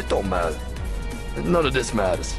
It don't matter. None of this matters.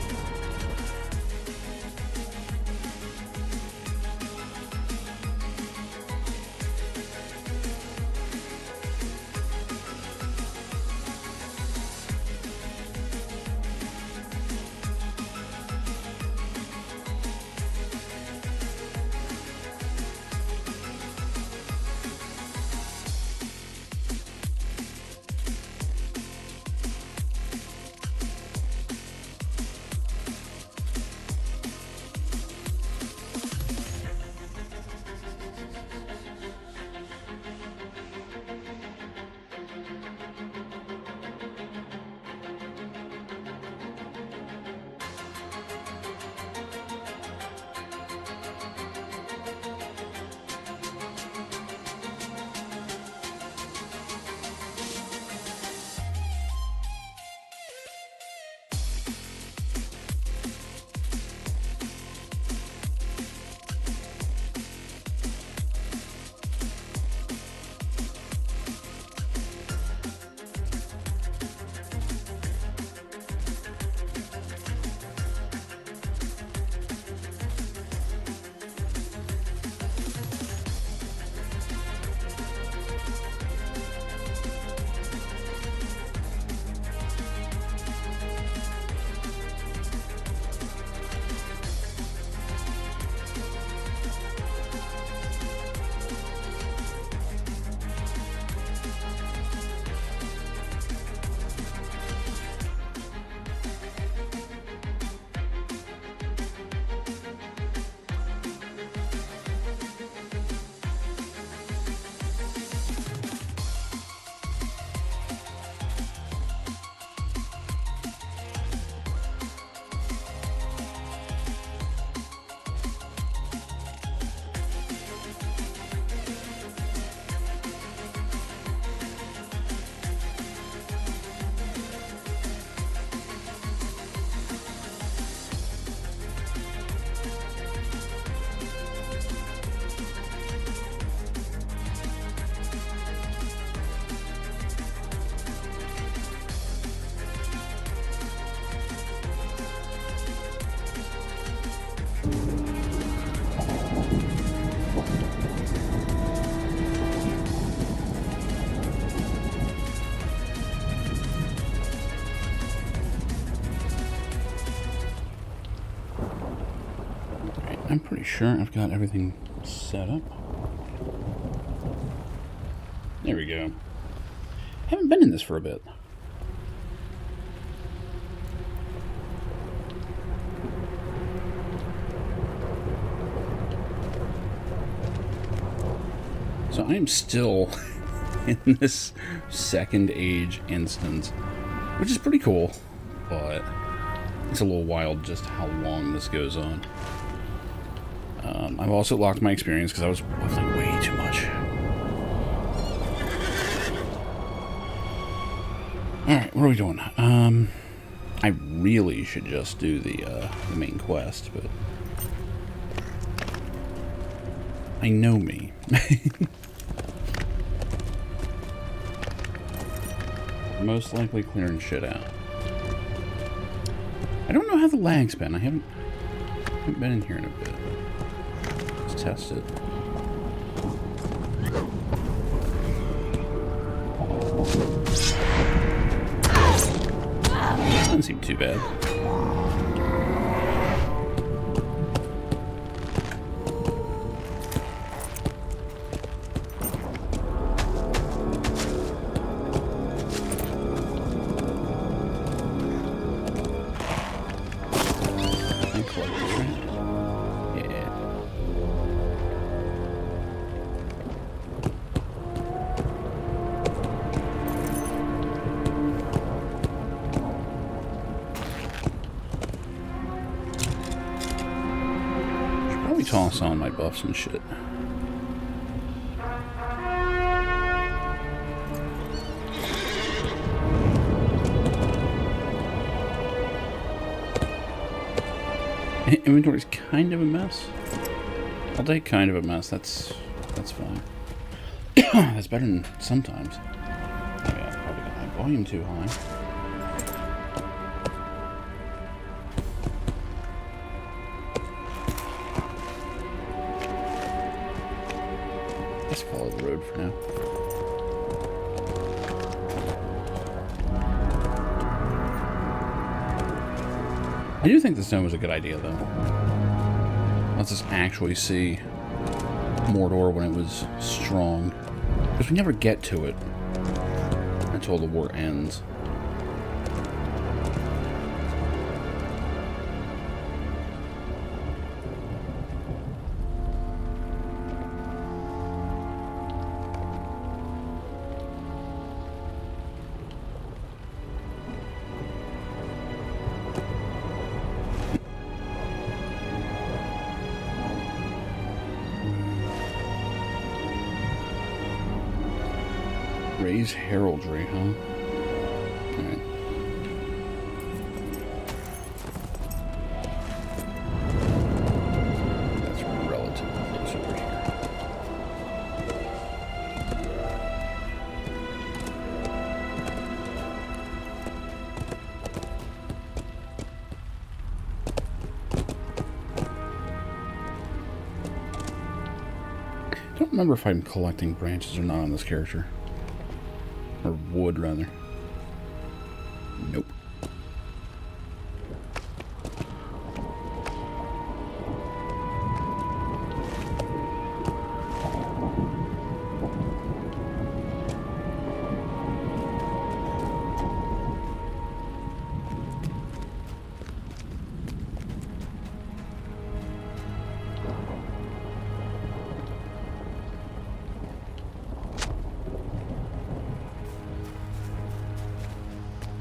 I'm pretty sure I've got everything set up. There we go. Haven't been in this for a bit. So I am still in this second age instance, which is pretty cool, but it's a little wild just how long this goes on. I've also locked my experience because I was playing way too much. Alright, what are we doing? I really should just do the main quest, but I know me. Most likely clearing shit out. I don't know how the lag's been. I haven't been in here in a bit. Let's test it. Doesn't seem too bad. Toss on my buffs and shit. Inventory's kind of a mess. I'll take kind of a mess. That's fine. That's better than sometimes. Oh yeah, probably got my volume too high. Just follow the road for now. I do think the stone was a good idea, though. Let's us actually see Mordor when it was strong. Because we never get to it until the war ends. Raise heraldry, huh? Alright. That's relatively close over here. I don't remember if I'm collecting branches or not on this character. Or wood, rather. Nope.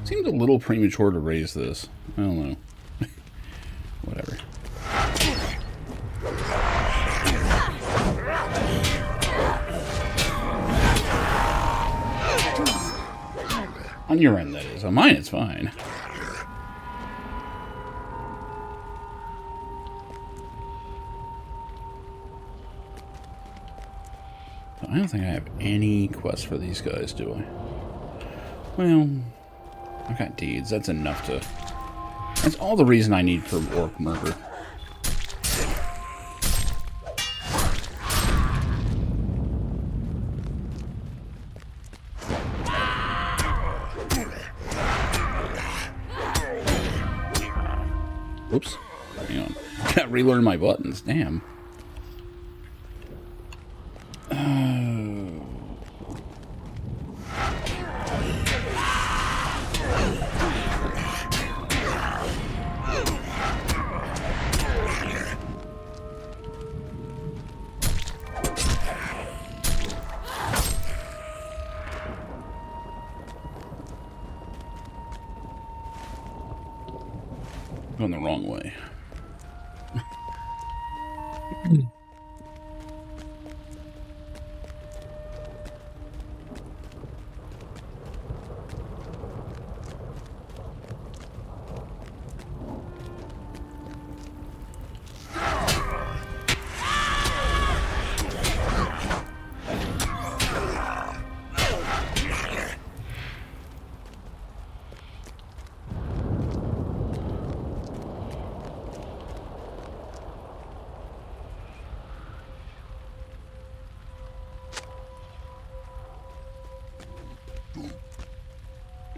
Seems a little premature to raise this. I don't know. Whatever. On your end, that is. On mine, it's fine. I don't think I have any quests for these guys, do I? Well, I've got deeds. That's enough to... That's all the reason I need for orc murder. Whoops. Hang on. Gotta relearn my buttons. Damn. Going the wrong way.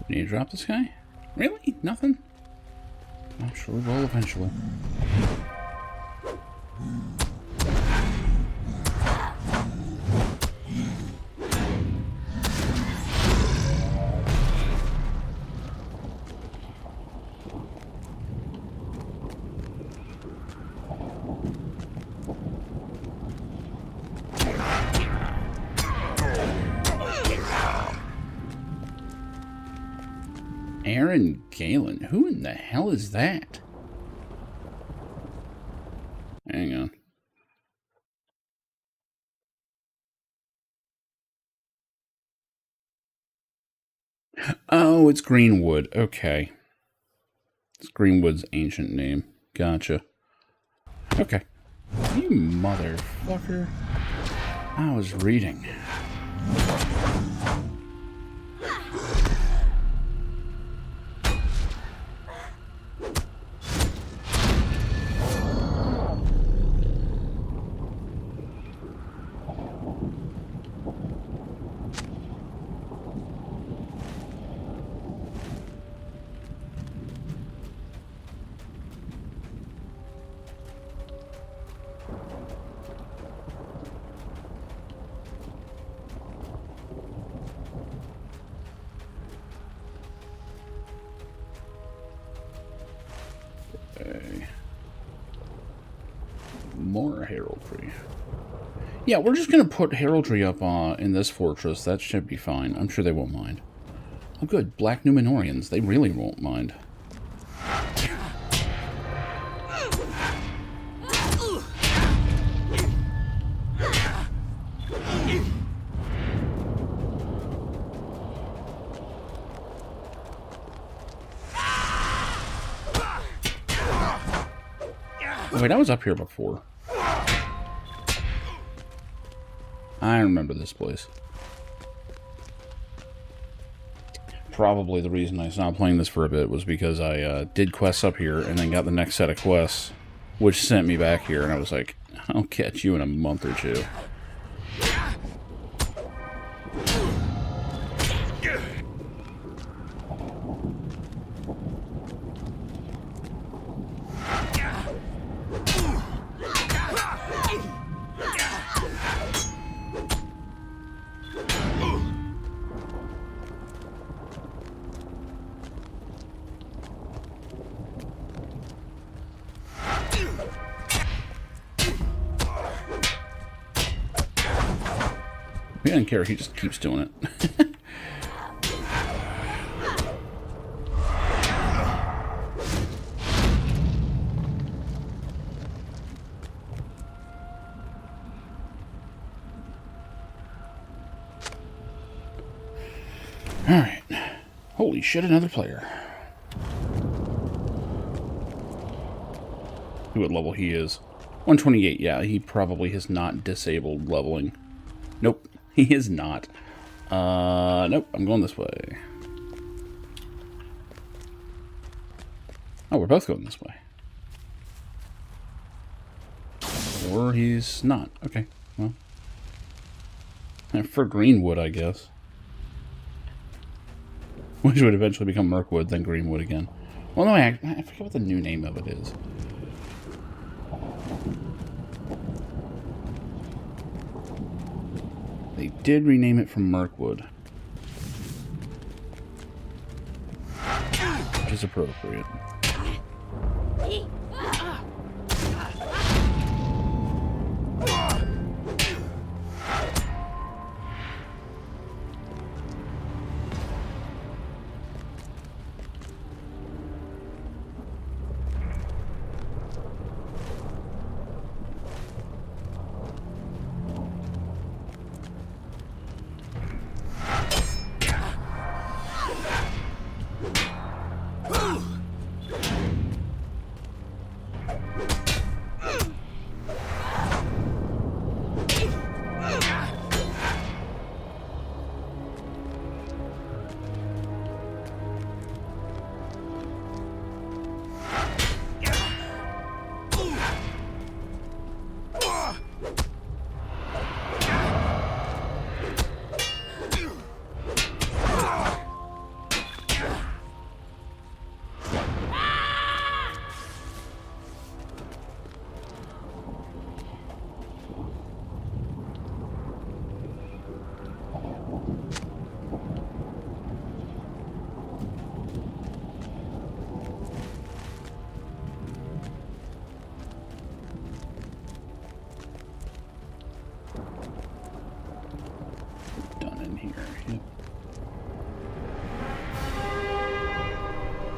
Need to drop this guy? Really? Nothing? I'm sure we will eventually. Aaron Galen? Who in the hell is that? Hang on. Oh, it's Greenwood. Okay. It's Greenwood's ancient name. Gotcha. Okay. You motherfucker. I was reading. more heraldry. Yeah, we're just going to put heraldry up in this fortress. That should be fine. I'm sure they won't mind. Oh, good. Black Numenorians. They really won't mind. Wait, I was up here before. I remember this place. Probably the reason I stopped playing this for a bit was because I did quests up here and then got the next set of quests, which sent me back here, and I was like, I'll catch you in a month or two. He doesn't care, he just keeps doing it. Alright. Holy shit, another player. See what level he is. 128, yeah, he probably has not disabled leveling. Nope. He is not. Nope, I'm going this way. Oh, we're both going this way. Or he's not. Okay, well. For Greenwood, I guess. Which would eventually become Mirkwood, then Greenwood again. Well, no, I forget what the new name of it is. They did rename it from Mirkwood, which is appropriate.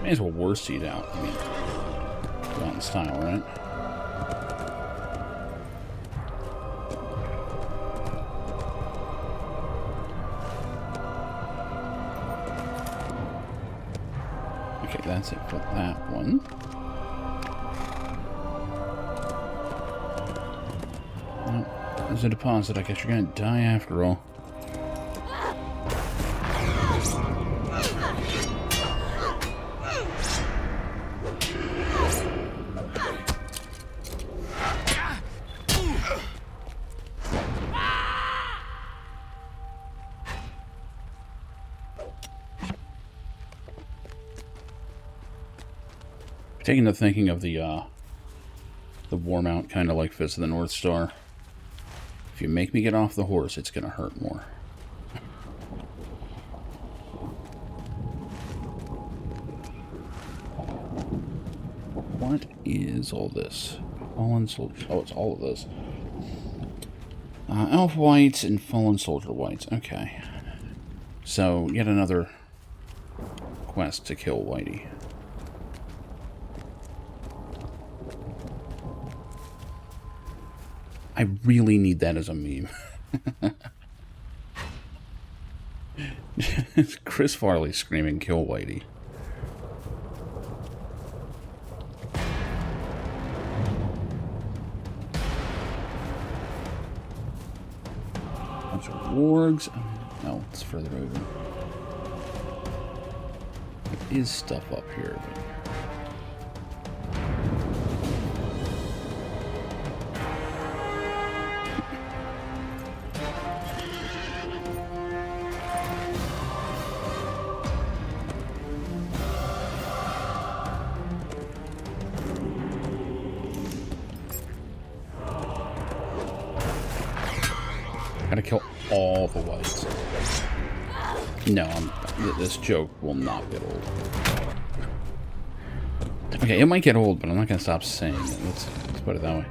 May as well war seed out. I mean, go out in style, right? Okay, that's it for that one. Well, there's a deposit. I guess you're gonna die after all. Taking the thinking of the war mount, kind of like Fist of the North Star. If you make me get off the horse, it's going to hurt more. What is all this? Fallen soldiers. Oh, it's all of this. Elf whites and fallen soldier whites. Okay. So, yet another quest to kill Whitey. I really need that as a meme. Chris Farley screaming, "Kill Whitey." Bunch of wargs. No, it's further over. There is stuff up here. But... Gotta kill all the whites. No, this joke will not get old. Okay, it might get old, but I'm not gonna stop saying it. Let's put it that way.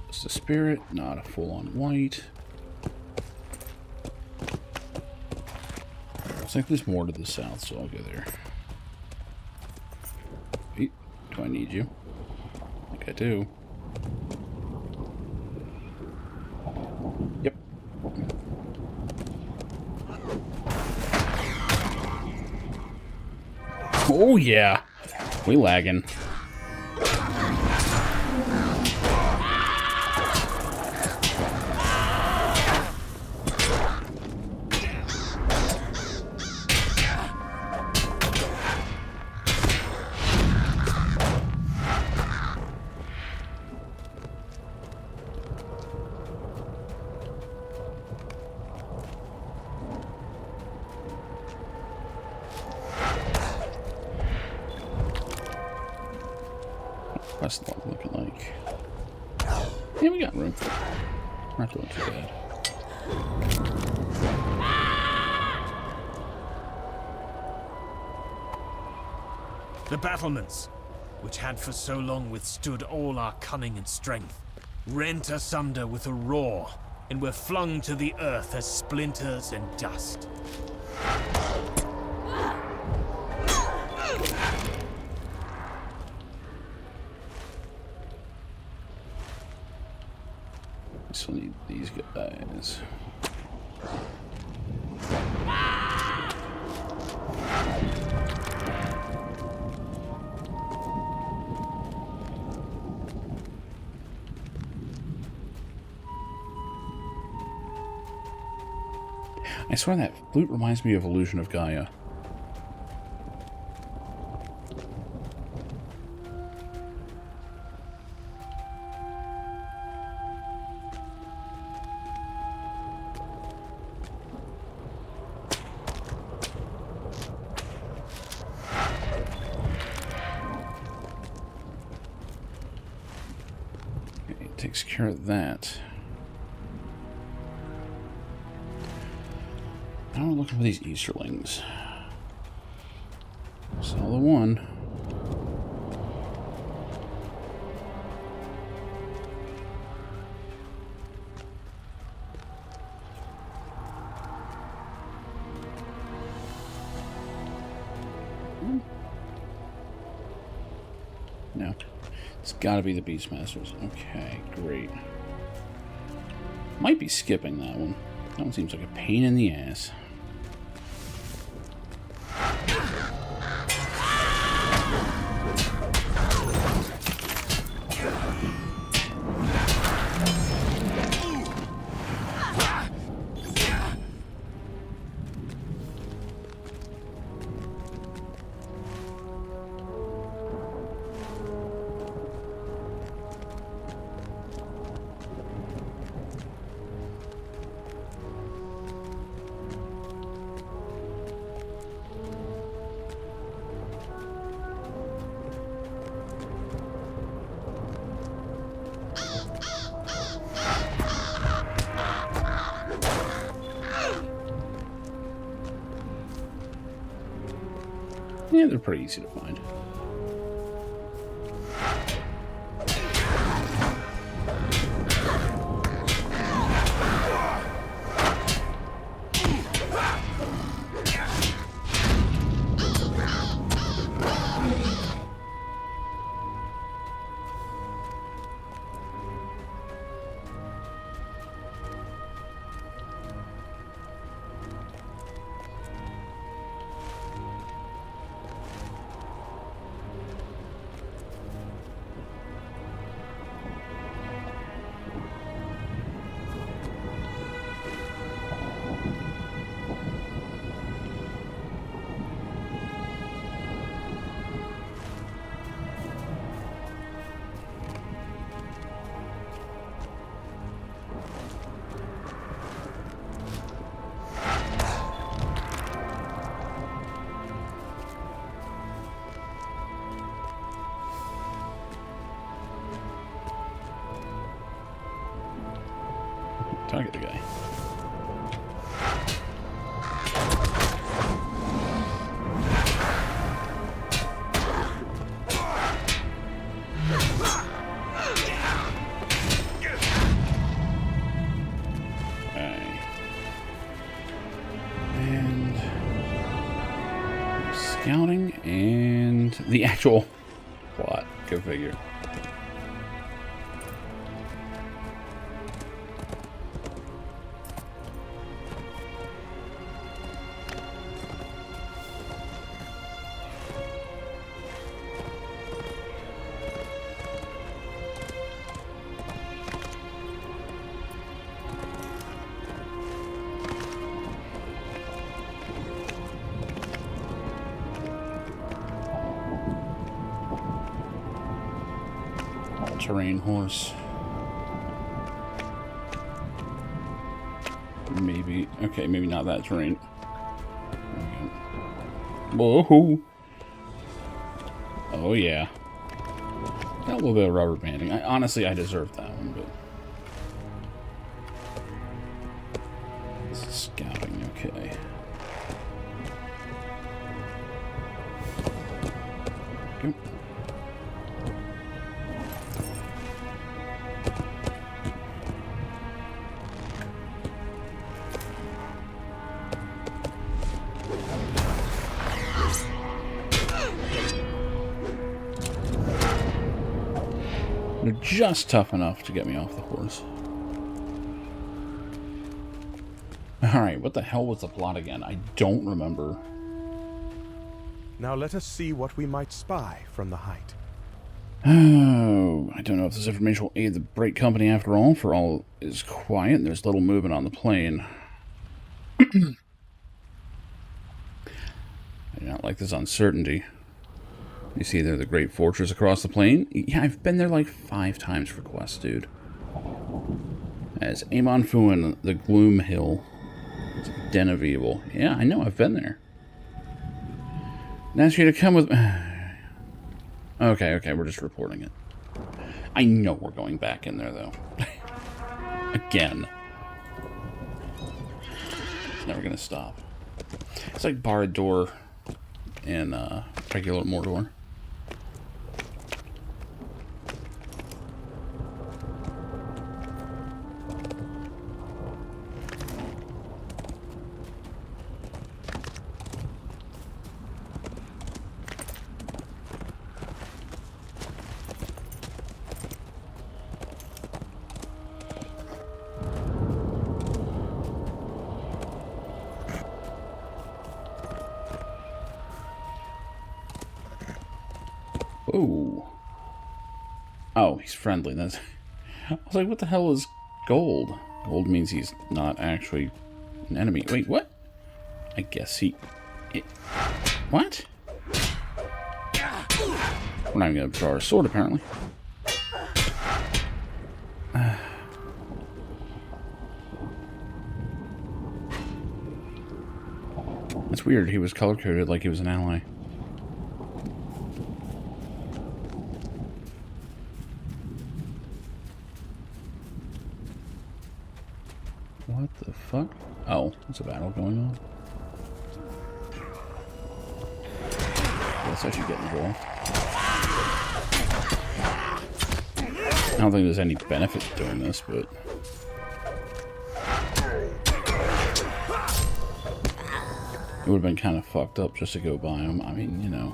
It's a spirit, not a full-on white. Looks like there's more to the south, so I'll go there. Hey, do I need you? I think I do. Yep. Oh yeah, we lagging. Quest log looking like. Yeah, we got room. We're not doing too bad. The battlements, which had for so long withstood all our cunning and strength, rent asunder with a roar, and were flung to the earth as splinters and dust. I still need these guys. I swear that flute reminds me of Illusion of Gaia. Okay, it takes care of that. Now we're looking for these Easterlings. Saw the one. No. It's gotta be the Beastmasters. Okay, great. Might be skipping that one. That one seems like a pain in the ass. Yeah, they're pretty easy to find. Target the guy. Okay. And scouting and the actual plot. Go figure. Terrain horse. Maybe. Okay, maybe not that terrain. Whoa. Oh, yeah. Got a little bit of rubber banding. Honestly, I deserved that one, but... This is scouting, okay. Go. They're just tough enough to get me off the horse. Alright, what the hell was the plot again? I don't remember. Now let us see what we might spy from the height. Oh, I don't know if this information will aid the Bright Company after all, for all is quiet and there's little movement on the plain. I do not like this uncertainty. You see there the great fortress across the plain? Yeah, I've been there like 5 times for quests, dude. As Amon Fuin, the Gloom Hill. It's a den of evil. Yeah, I know, I've been there. And ask you to come with... Okay, we're just reporting it. I know we're going back in there, though. Again. It's never gonna stop. It's like Barad-dûr in regular Mordor. Whoa. Oh, he's friendly. That's. I was like, what the hell is gold? Gold means he's not actually an enemy. Wait, what? I guess he... what? We're not even going to draw our sword, apparently. That's weird. He was color-coded like he was an ally. What the fuck? Oh, there's a battle going on. Guess I should get involved. I don't think there's any benefit to doing this, but... it would have been kind of fucked up just to go by him. I mean, you know...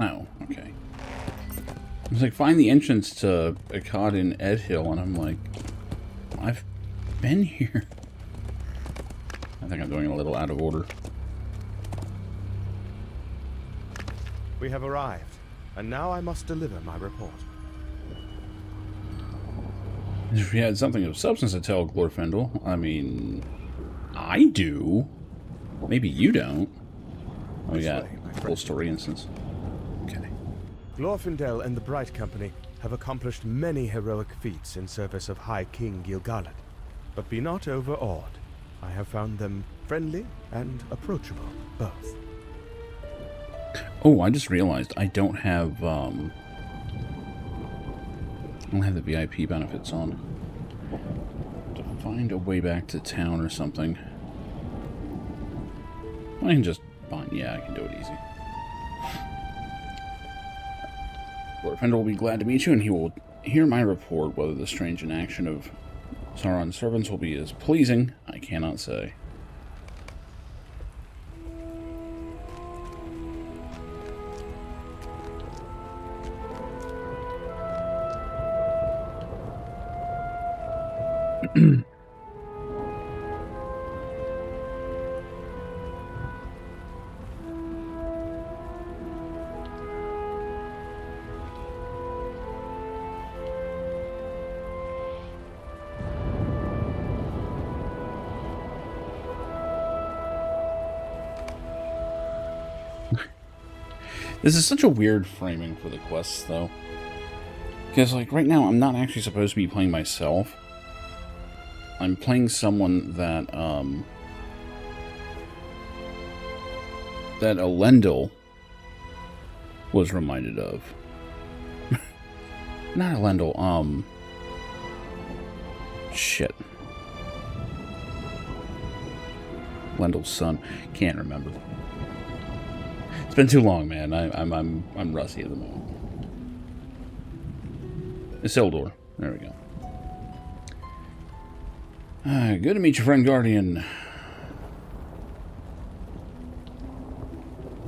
oh, okay. I was like, find the entrance to Akkad in Edhill, and I'm like, I've been here. I think I'm doing it a little out of order. We have arrived, and now I must deliver my report. If we had something of substance to tell, Glorfindel, I mean, I do. Maybe you don't. Oh, we got full story instance. Okay. Glorfindel and the Bright Company have accomplished many heroic feats in service of High King Gil-galad. But be not overawed. I have found them friendly and approachable, both. Oh, I just realized I don't have the VIP benefits on. To find a way back to town or something. I can just find, yeah, I can do it easy. Lord Fender will be glad to meet you, and he will hear my report. Whether the strange inaction of Sauron's servants will be as pleasing, I cannot say. This is such a weird framing for the quests, though. Because, like, right now, I'm not actually supposed to be playing myself. I'm playing someone that, that Elendil was reminded of. Not Elendil, shit. Elendil's son. Can't remember. It's been too long, man. I'm rusty at the moment. Isildur. There we go. Good to meet you, friend Guardian.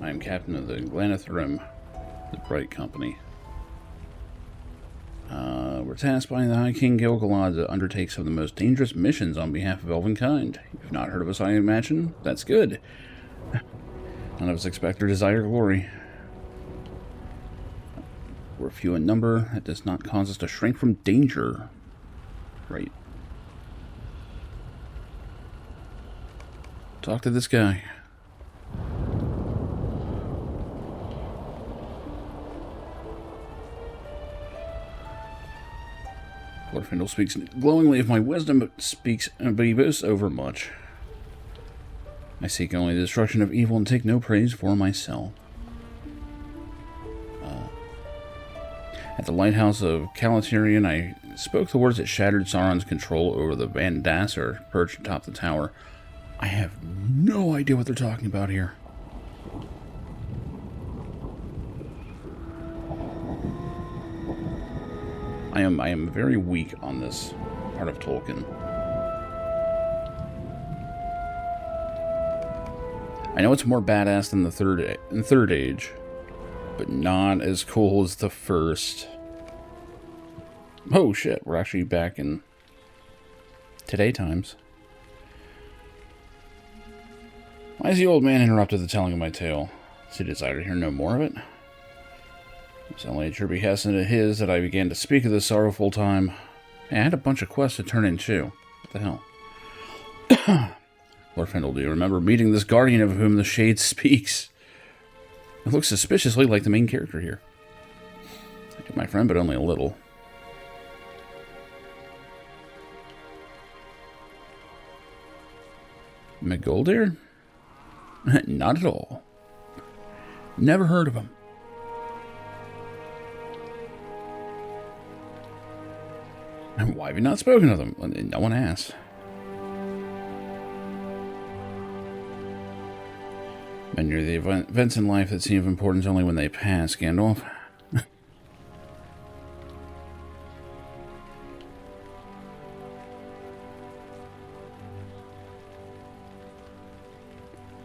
I am captain of the Glanithrim, the Bright Company. We're tasked by the High King Gil-galad to undertake some of the most dangerous missions on behalf of Elvenkind. You've not heard of us, I imagine? That's good. None of us expect or desire glory. We're few in number. That does not cause us to shrink from danger. Right. Talk to this guy. Glorfindel speaks glowingly of my wisdom, but he boasts overmuch. I seek only the destruction of evil and take no praise for myself. At the lighthouse of Calaterian, I spoke the words that shattered Sauron's control over the Van Dasser perched atop the tower. I have no idea what they're talking about here. I am very weak on this part of Tolkien. I know it's more badass than the third age, but not as cool as the first. Oh shit, we're actually back in today times. Why has the old man interrupted the telling of my tale? Does he desire to hear no more of it? It's only at your behest and at his that I began to speak of this sorrowful time. Hey, I had a bunch of quests to turn in too. What the hell? Glorfindel, do you remember meeting this guardian of whom the shade speaks? It looks suspiciously like the main character here. My friend, but only a little. McGoldir? Not at all. Never heard of him. And why have you not spoken of them? No one asked. Men near the events in life that seem of importance only when they pass, Gandalf.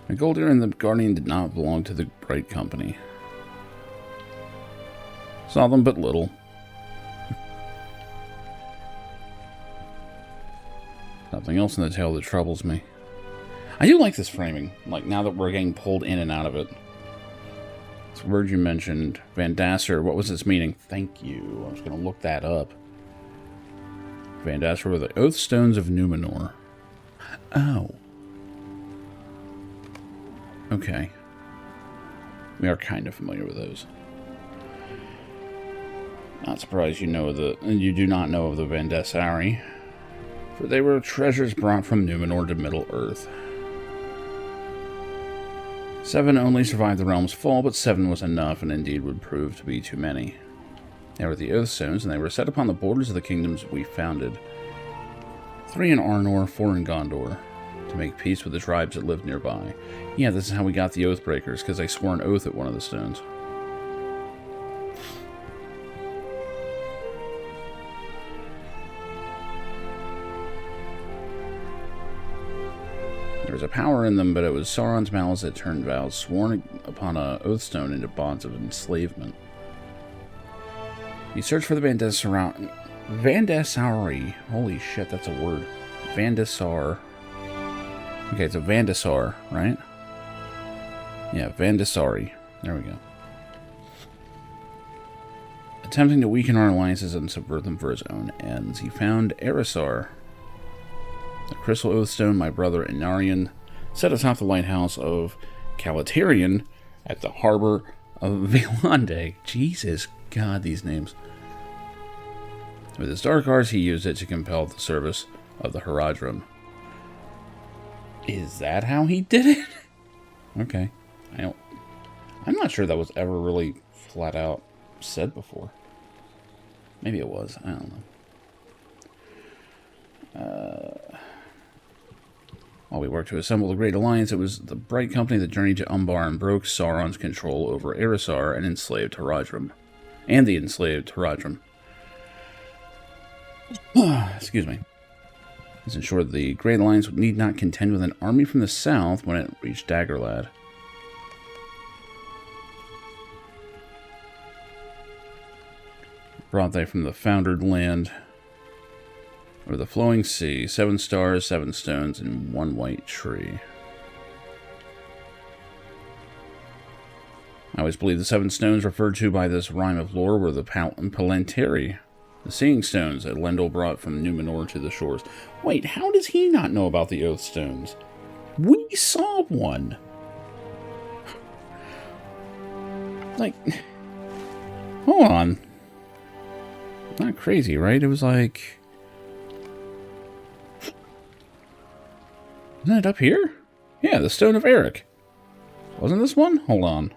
McGoldir and the Guardian did not belong to the Bright Company. Saw them but little. Something else in the tale that troubles me. I do like this framing, like now that we're getting pulled in and out of it. This word you mentioned, Van Dasser, what was its meaning? Thank you. I was going to look that up. Van Dasser were the Oath Stones of Numenor. Oh. Okay. We are kind of familiar with those. Not surprised you do not know of the Van Dassari, for they were treasures brought from Numenor to Middle-earth. 7 only survived the realm's fall, but 7 was enough, and indeed would prove to be too many. They were the Oath Stones, and they were set upon the borders of the kingdoms we founded. 3 in Arnor, 4 in Gondor, to make peace with the tribes that lived nearby. Yeah, this is how we got the Oathbreakers, because they swore an oath at one of the stones. There was a power in them, but it was Sauron's malice that turned vows sworn upon a Oathstone into bonds of enslavement. He searched for the Van Dassari. Holy shit, that's a word. Van Dassar. Okay, it's a Van Dassar, right? Yeah, Van Dassari. There we go. Attempting to weaken our alliances and subvert them for his own ends, he found Erisar, the crystal oathstone my brother Inarion set atop the lighthouse of Calaterian at the harbor of Vaelande. Jesus God, these names. With his dark arts, he used it to compel the service of the Haradrim. Is that how he did it? Okay. I'm not sure that was ever really flat out said before. Maybe it was. I don't know. While we worked to assemble the Great Alliance, it was the Bright Company that journeyed to Umbar and broke Sauron's control over Erisar and enslaved Haradrim. And the enslaved Haradrim. Excuse me. This ensured the Great Alliance need not contend with an army from the south when it reached Daggerlad. Brought they from the foundered land over the flowing sea, 7 stars, 7 stones, and 1 white tree. I always believed the 7 stones referred to by this rhyme of lore were the Palantiri, the seeing stones that Lendl brought from Numenor to the shores. Wait, how does he not know about the Oath Stones? We saw one! Like, hold on. Not crazy, right? It was like... Isn't it up here? Yeah, the Stone of Eric. Wasn't this one? Hold on.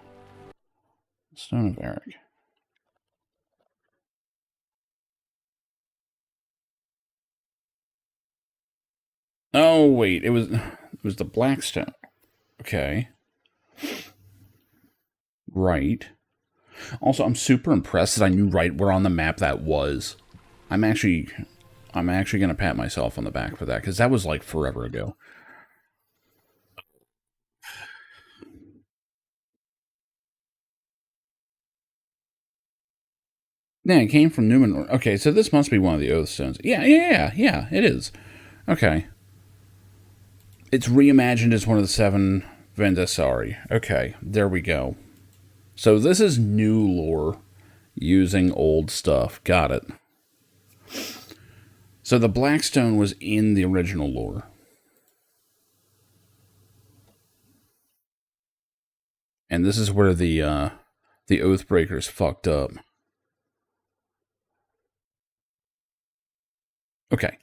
Stone of Eric. Oh, wait. It was the Blackstone. Okay. Right. Also, I'm super impressed that I knew right where on the map that was. I'm actually going to pat myself on the back for that, because that was like forever ago. Yeah, it came from Numenor. Okay, so this must be one of the Oath Stones. Yeah, it is. Okay. It's reimagined as one of the 7 Vendasari. Okay, there we go. So this is new lore using old stuff. Got it. So the Blackstone was in the original lore. And this is where the Oathbreakers fucked up. Okay.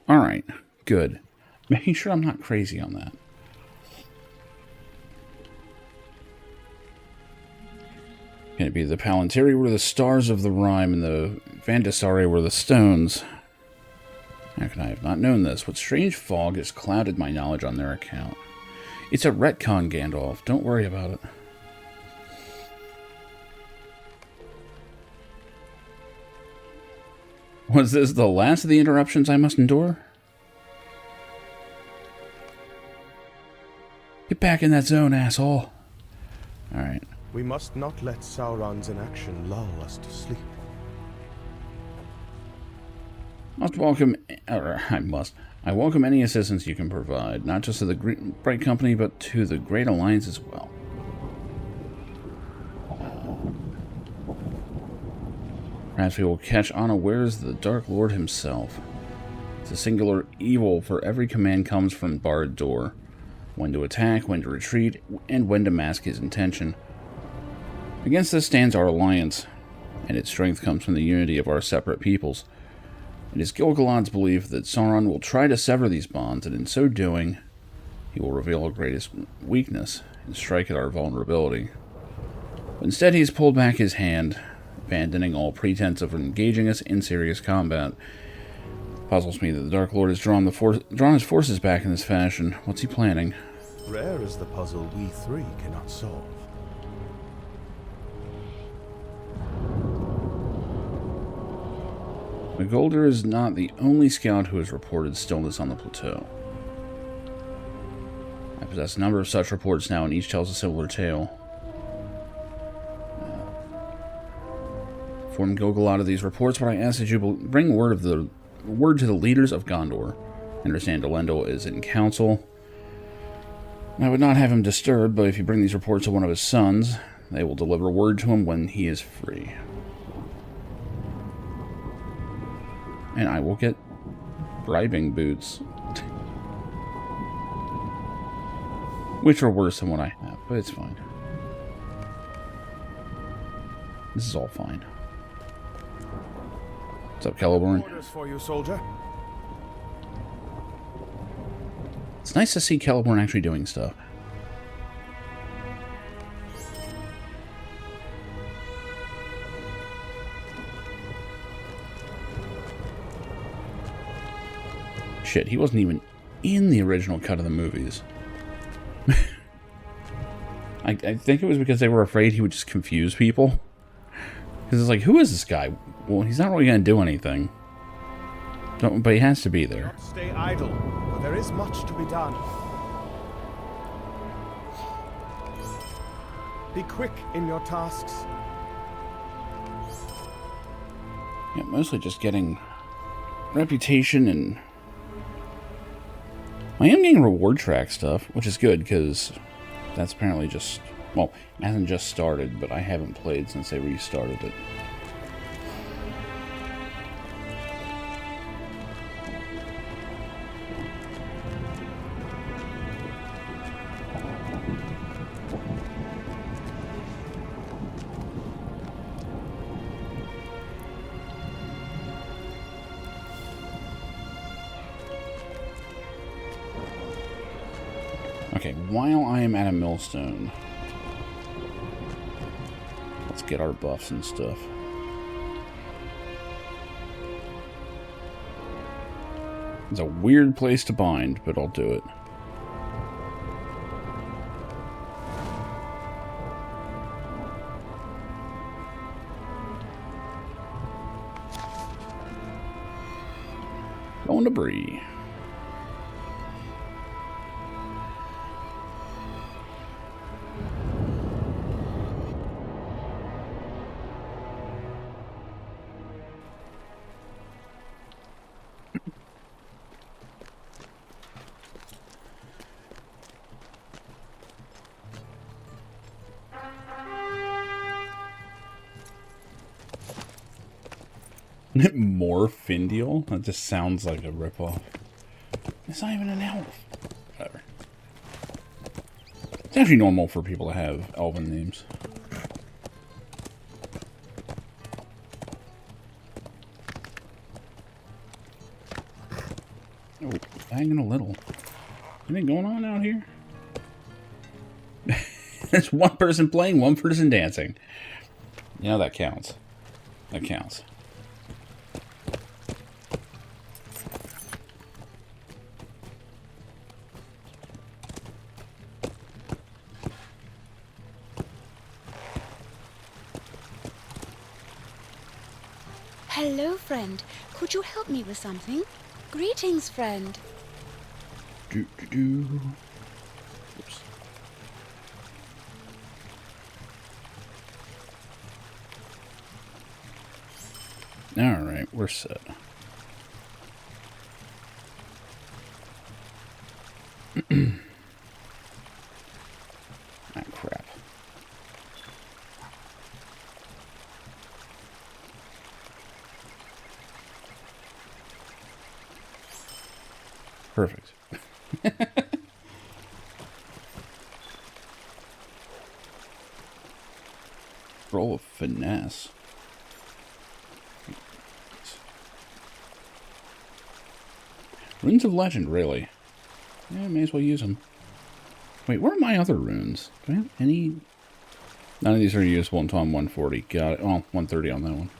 Alright. Good. Making sure I'm not crazy on that. Can it be the Palantiri were the stars of the rhyme and the Vandasari were the stones? How could I have not known this? What strange fog has clouded my knowledge on their account? It's a retcon, Gandalf. Don't worry about it. Was this the last of the interruptions I must endure? Get back in that zone, asshole. Alright. We must not let Sauron's inaction lull us to sleep. I welcome any assistance you can provide, not just to the Bright Company, but to the Great Alliance as well. Perhaps we will catch unawares the Dark Lord himself. It's a singular evil, for every command comes from Barad-dûr. When to attack, when to retreat, and when to mask his intention. Against this stands our alliance, and its strength comes from the unity of our separate peoples. It is Gil-galad's belief that Sauron will try to sever these bonds, and in so doing, he will reveal our greatest weakness and strike at our vulnerability. But instead, he has pulled back his hand, abandoning all pretense of engaging us in serious combat. It puzzles me that the Dark Lord has drawn his forces back in this fashion. What's he planning? Rare is the puzzle we 3 cannot solve. McGolder is not the only scout who has reported stillness on the plateau. I possess a number of such reports now, and each tells a similar tale. Inform Gil-galad of these reports, but I ask that you bring word to the leaders of Gondor. I understand Elendil is in council. I would not have him disturbed, but if you bring these reports to one of his sons, they will deliver word to him when he is free. And I will get bribing boots. Which are worse than what I have, but it's fine. This is all fine. What's up, Celeborn? Orders for you, soldier. It's nice to see Celeborn actually doing stuff. Shit, he wasn't even in the original cut of the movies. I think it was because they were afraid he would just confuse people. Because it's like, who is this guy? Well, he's not really going to do anything. Don't, but he has to be Do there. not stay idle, for there is much to be done. Be quick in your tasks. Yeah, mostly just getting reputation, and I am getting reward track stuff, which is good because that's apparently just, well, it hasn't just started, but I haven't played since they restarted it. Okay, while I am at a millstone, let's get our buffs and stuff. It's a weird place to bind, but I'll do it. Going to Bree. More Findial? That just sounds like a ripoff. It's not even an elf. Whatever. It's actually normal for people to have elven names. Oh, banging a little. Anything going on out here? There's one person playing, one person dancing. You know, that counts. That counts. Hello, friend. Could you help me with something? Greetings, friend. Oops. Alright, we're set. Ah, crap. Perfect. Roll of finesse. Runes of Legend, really? Yeah, may as well use them. Wait, where are my other runes? Do I have any? None of these are usable until I'm 140. Got it. Oh, 130 on that one.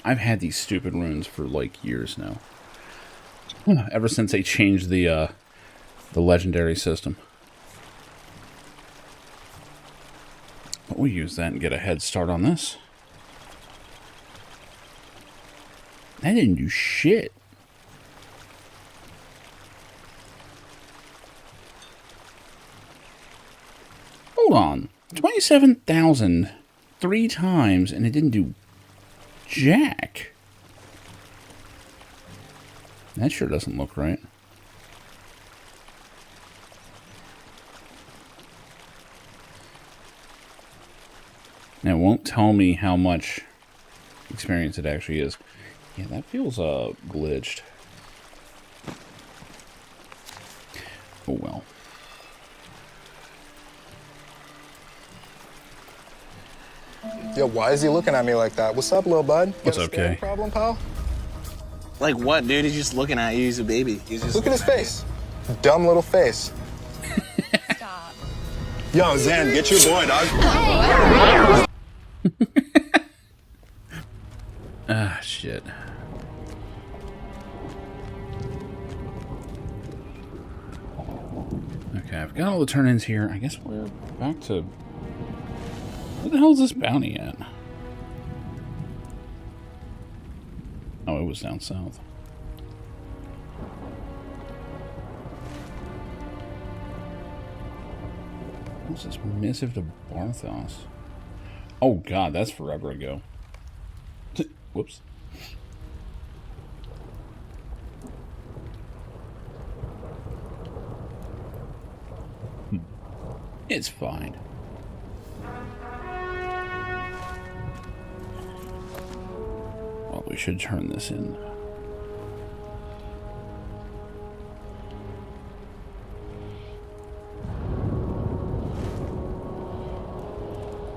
I've had these stupid runes for like years now. Ever since they changed the legendary system. But we'll use that and get a head start on this. That didn't do shit. Hold on. 27,000 3 times and it didn't do jack. That sure doesn't look right. Now it won't tell me how much experience it actually is. Yeah, that feels glitched. Oh well. Yo, why is he looking at me like that? What's up, little bud? What's Got a up, staring Kay? problem, pal? Like what, dude? He's just looking at you. He's a baby. He's just Look at his looking face. Dumb little face. Stop. Yo, Zan, get your boy, dog. Ah, shit. Okay, I've got all the turn-ins here. I guess we're back to... Where the hell is this bounty at? Oh, it was down south. What's this missive to Barthos? Oh god, that's forever ago. Whoops. It's fine. Well, we should turn this in.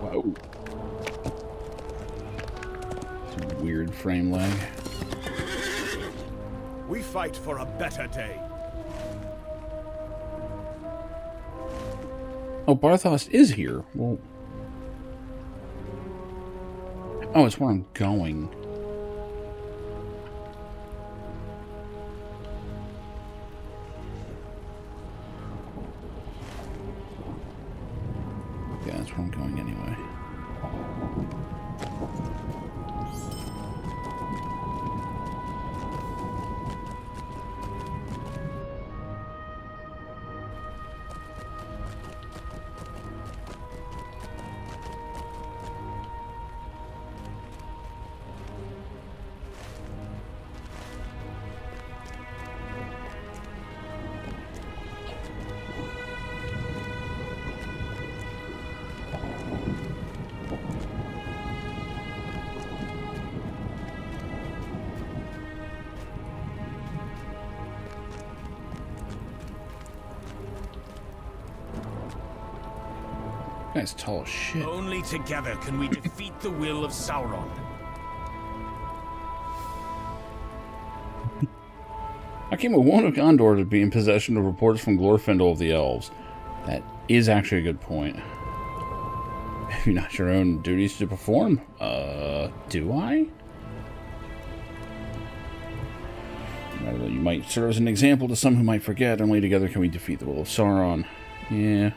Whoa. Some weird frame lag. We fight for a better day. Oh, Barthos is here. Well, oh, it's where I'm going. Yeah, that's where I'm going anyway. Guy's tall as shit. Only together can we defeat the will of Sauron. I came with one of Gondor to be in possession of reports from Glorfindel of the Elves. That is actually a good point. Have you not your own duties to perform? Do I? You might serve as an example to some who might forget. Only together can we defeat the will of Sauron. Yeah.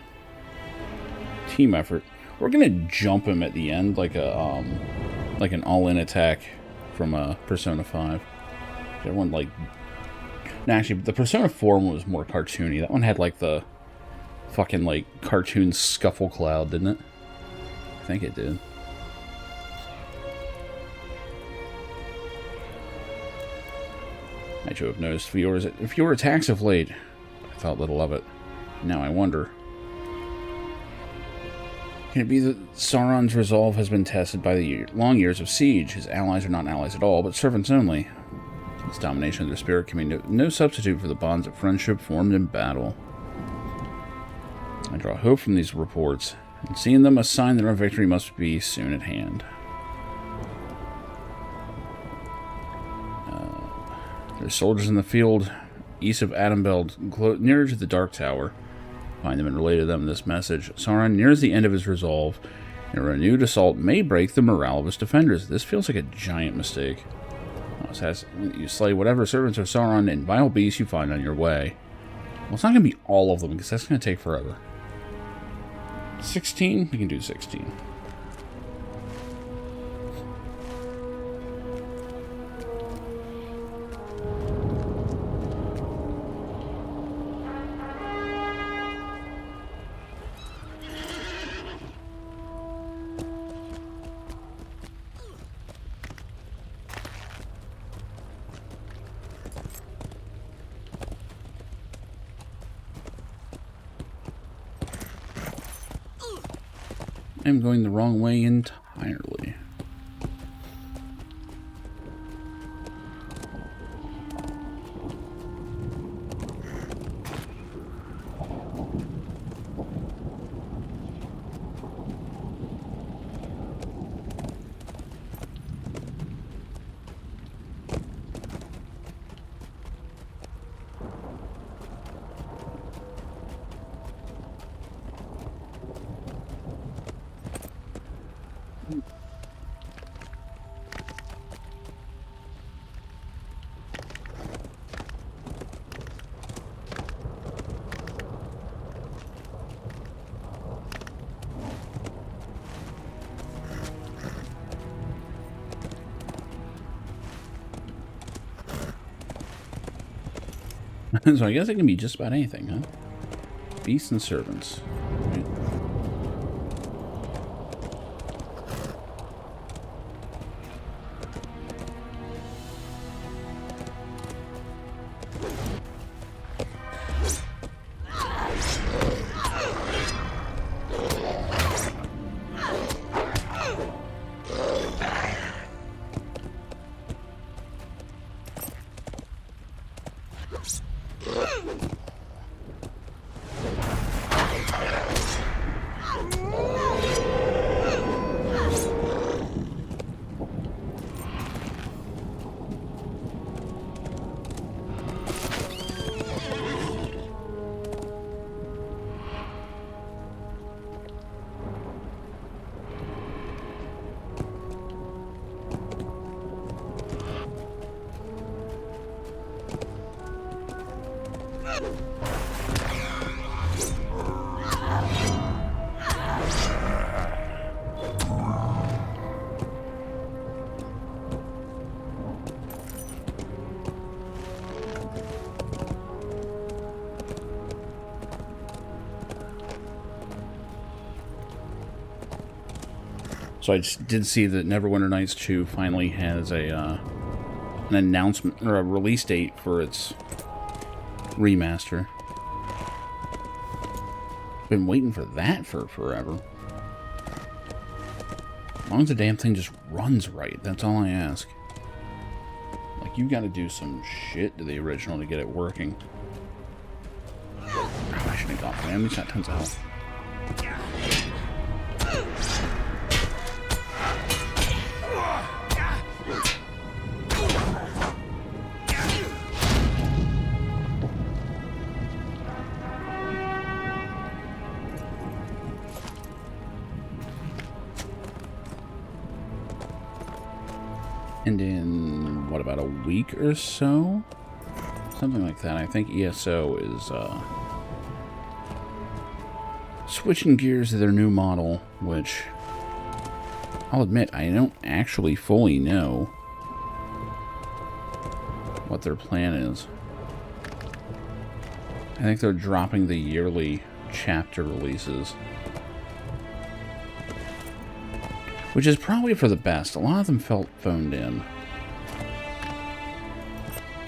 Team effort. We're gonna jump him at the end like a like an all-in attack from Persona 5. Everyone like. No, actually, the Persona 4 one was more cartoony. That one had like the fucking like cartoon scuffle cloud, didn't it? I think it did. I should have noticed fewer attacks of late. I thought little of it. Now I wonder. Can it be that Sauron's resolve has been tested by the long years of siege? His allies are not allies at all, but servants only. His domination of their spirit can be no substitute for the bonds of friendship formed in battle. I draw hope from these reports, and seeing them a sign that our victory must be soon at hand. There's soldiers in the field east of Adambeld, nearer to the Dark Tower. Find them and relay to them this message. Sauron nears the end of his resolve, and a renewed assault may break the morale of his defenders. This feels like a giant mistake. You slay whatever servants of Sauron and vile beasts you find on your way. Well, it's not going to be all of them, because that's going to take forever. 16? We can do 16. I'm going the wrong way entirely. So I guess it can be just about anything, huh? Beasts and servants. Right. So I just did see that Neverwinter Nights 2 finally has a an announcement or a release date for its remaster. Been waiting for that for forever. As long as the damn thing just runs right, that's all I ask. Like, you gotta do some shit to the original to get it working. Oh, I shouldn't have gone for him. He's got tons of health. And in, what, about a week or so? Something like that. I think ESO is switching gears to their new model, which I'll admit I don't actually fully know what their plan is. I think they're dropping the yearly chapter releases, which is probably for the best. A lot of them felt phoned in.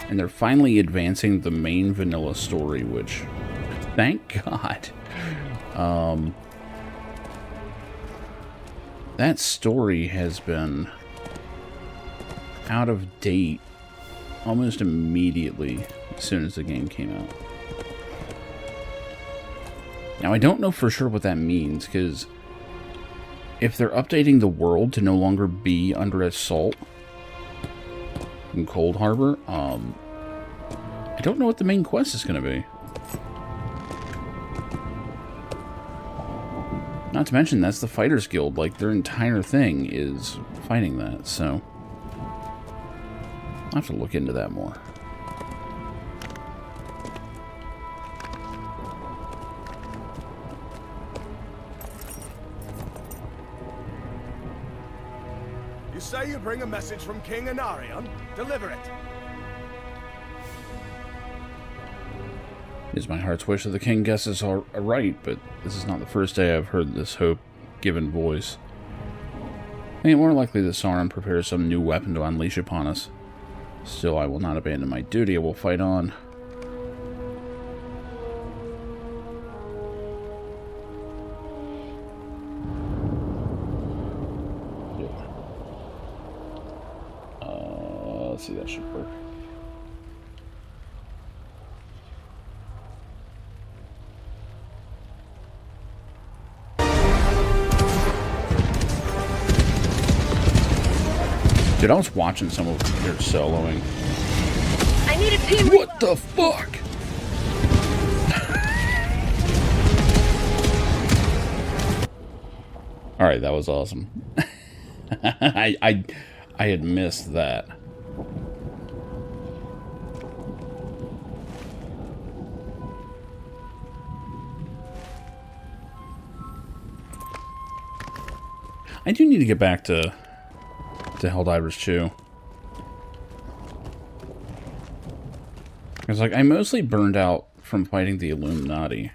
And they're finally advancing the main vanilla story, which, thank God. That story has been out of date almost immediately as soon as the game came out. Now, I don't know for sure what that means, because if they're updating the world to no longer be under assault in Cold Harbor, I don't know what the main quest is going to be. Not to mention, that's the Fighters Guild. Like, their entire thing is fighting that, so I'll have to look into that more. You say you bring a message from King Anarion? Deliver it. It is my heart's wish that the king guesses are right, but this is not the first day I've heard this hope given voice. I think it more likely that Sauron prepares some new weapon to unleash upon us. Still, I will not abandon my duty. I will fight on. Let's see, that should work. Dude, I was watching some of their soloing. I need a team. What the fuck? Alright, that was awesome. I had missed that. I do need to get back to Helldivers 2. Because, like, I mostly burned out from fighting the Illuminati.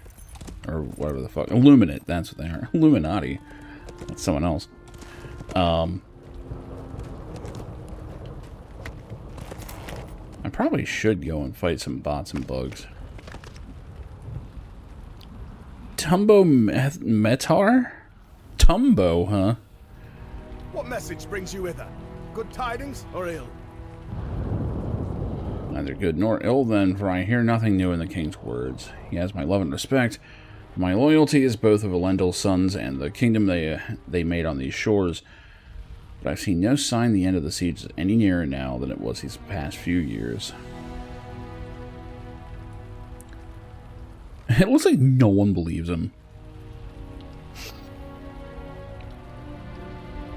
Or whatever the fuck. Illuminate, that's what they are. Illuminati. That's someone else. I probably should go and fight some bots and bugs. Tumbo Metar? Tumbo, huh? What message brings you hither? Good tidings or ill? Neither good nor ill then, for I hear nothing new in the king's words. He has my love and respect. My loyalty is both of Elendil's sons and the kingdom they made on these shores. But I've seen no sign the end of the siege is any nearer now than it was these past few years. It looks like no one believes him.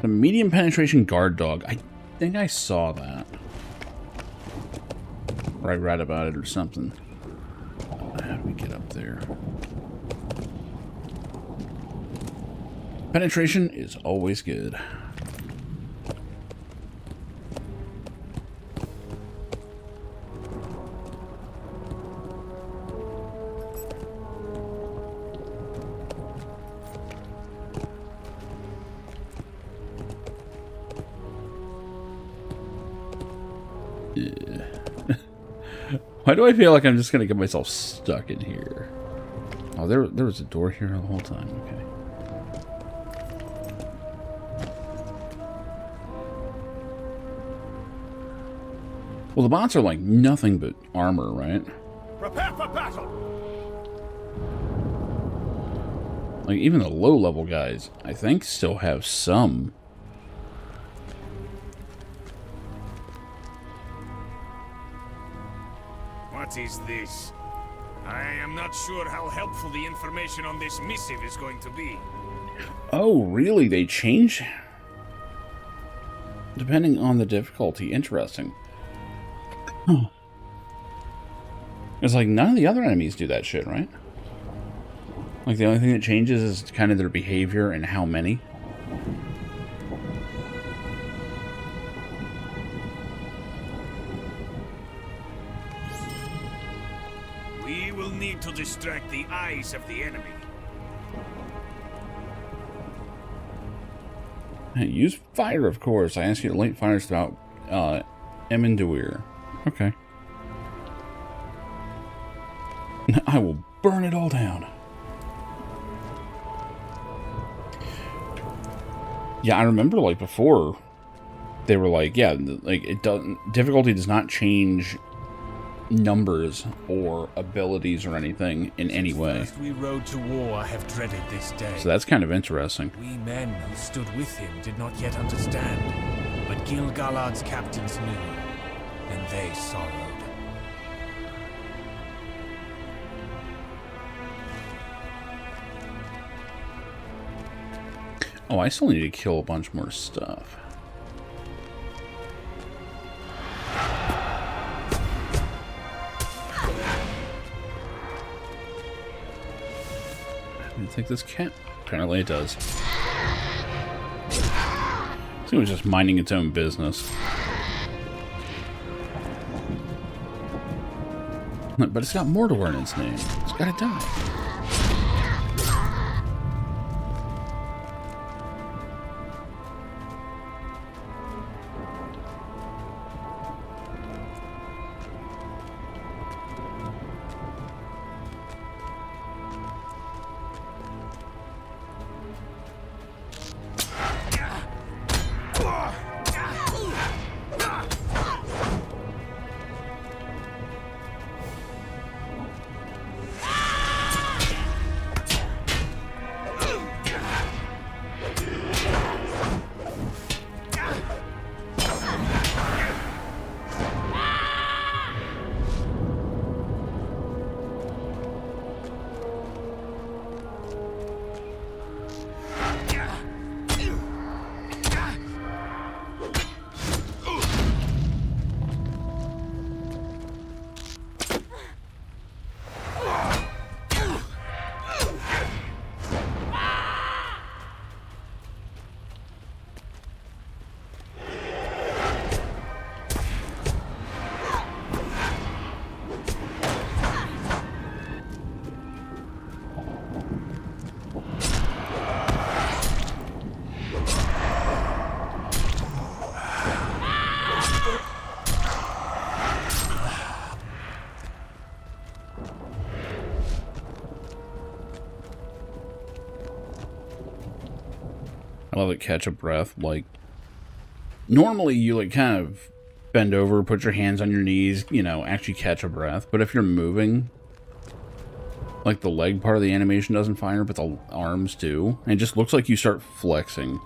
The medium penetration guard dog. I think I saw that. Or I read about it or something. How do we get up there? Penetration is always good. Why do I feel like I'm just gonna get myself stuck in here? Oh, there was a door here the whole time. Okay. Well, the bots are like nothing but armor, right? Prepare for battle! Like, even the low-level guys, I think, still have some. What is this? I am not sure how helpful the information on this missive is going to be. Oh, really? They change? Depending on the difficulty. Interesting. Huh. It's like none of the other enemies do that shit, right? Like, the only thing that changes is kind of their behavior and how many. We will need to distract the eyes of the enemy. Hey, use fire, of course. I asked you to light fires throughout Emenduir. Okay. I will burn it all down. Yeah, I remember, like, before, they were like, yeah, like, it doesn't, difficulty does not change numbers or abilities or anything in any way. First we rode to war, I have dreaded this day. So that's kind of interesting. We men who stood with him did not yet understand, but Gil-galad's captains knew, and they sorrowed. Oh, I still need to kill a bunch more stuff. I think this cat. Apparently it does. It was just minding its own business. But it's got Mordor in its name. It's gotta die. I love it, catch a breath. Like, normally you like kind of bend over, put your hands on your knees, you know, actually catch a breath. But if you're moving, like the leg part of the animation doesn't fire, but the arms do. And it just looks like you start flexing.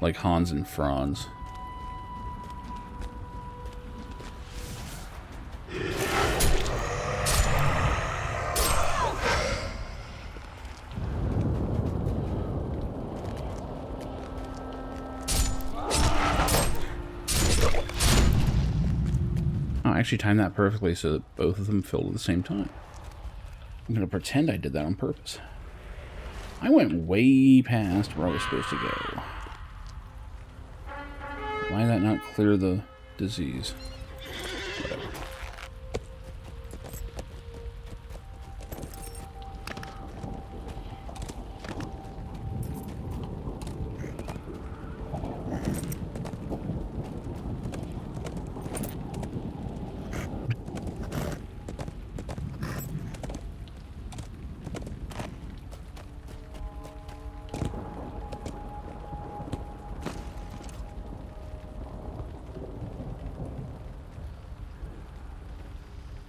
Like Hans and Franz. I actually timed that perfectly so that both of them filled at the same time. I'm going to pretend I did that on purpose. I went way past where I was supposed to go. Why did that not clear the disease? Whatever.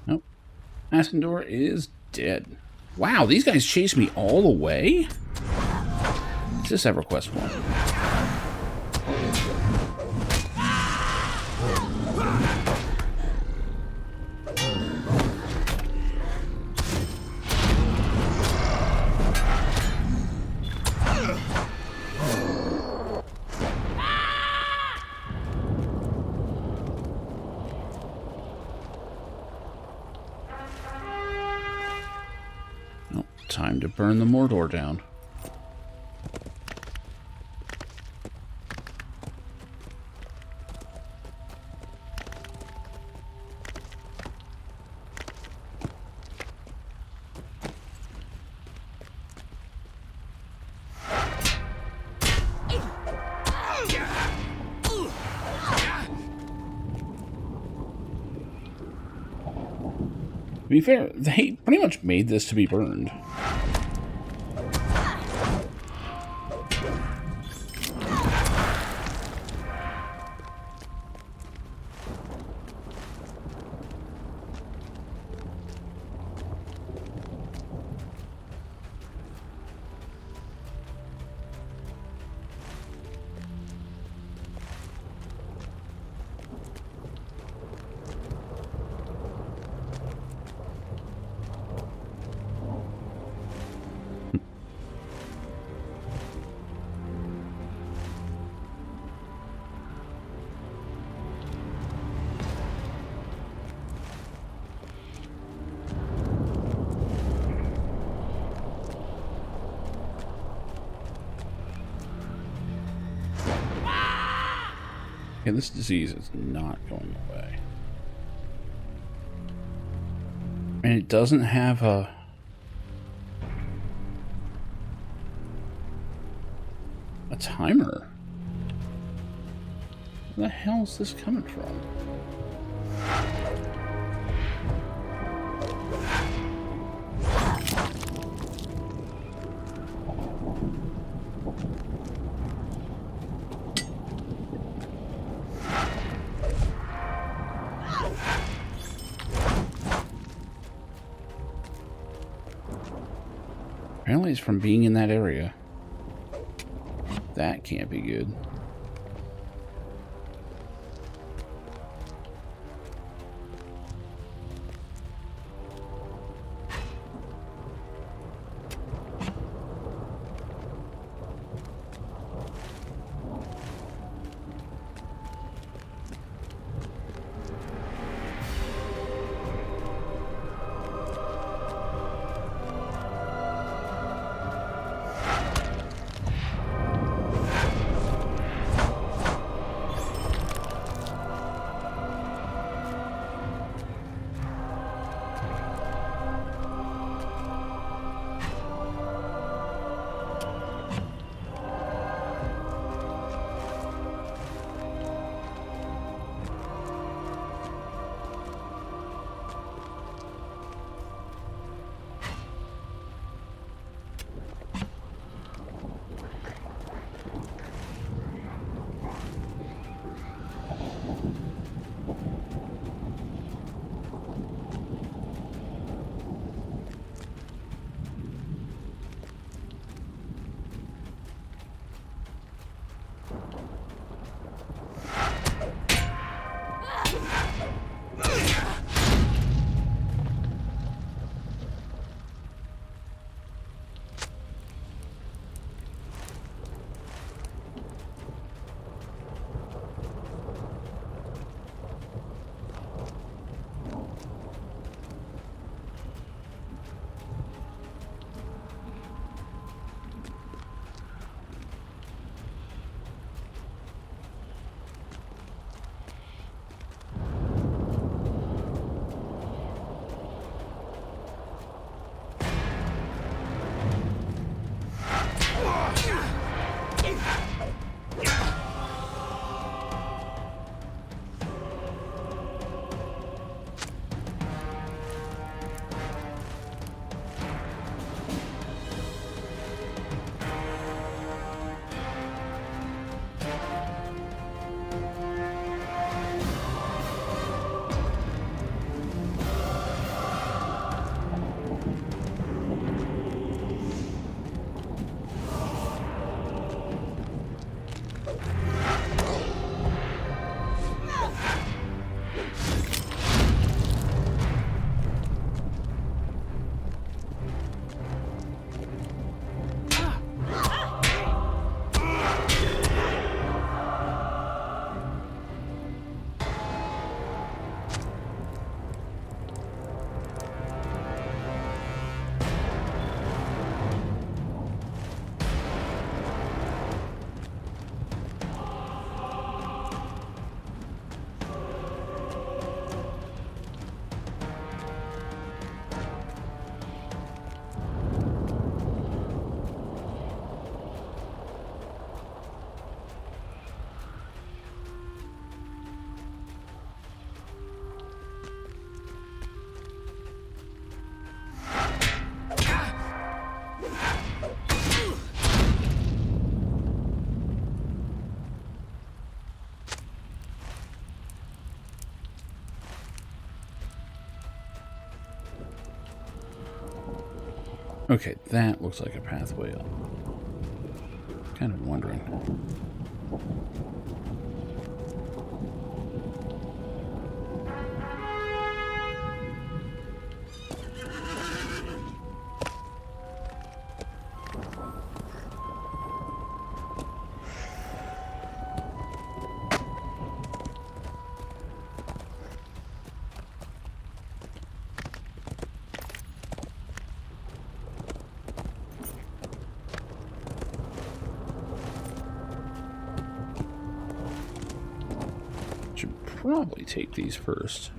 Nope. Ascendor is dead. Wow, these guys chased me all the way? Is this EverQuest 1? Time to burn the Mordor down. To be fair, they pretty much made this to be burned. Okay, this disease is not going away. And it doesn't have a timer. Where the hell is this coming from? Apparently it's from being in that area. That can't be good. Okay, that looks like a pathway up. Kind of wondering. Should probably take these first.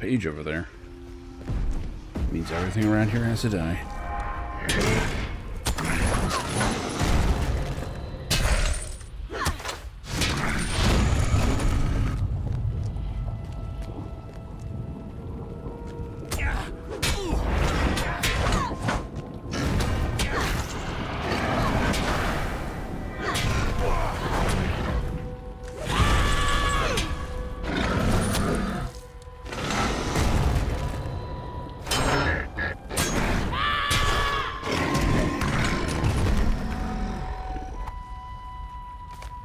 Page over there. Means everything around here has to die.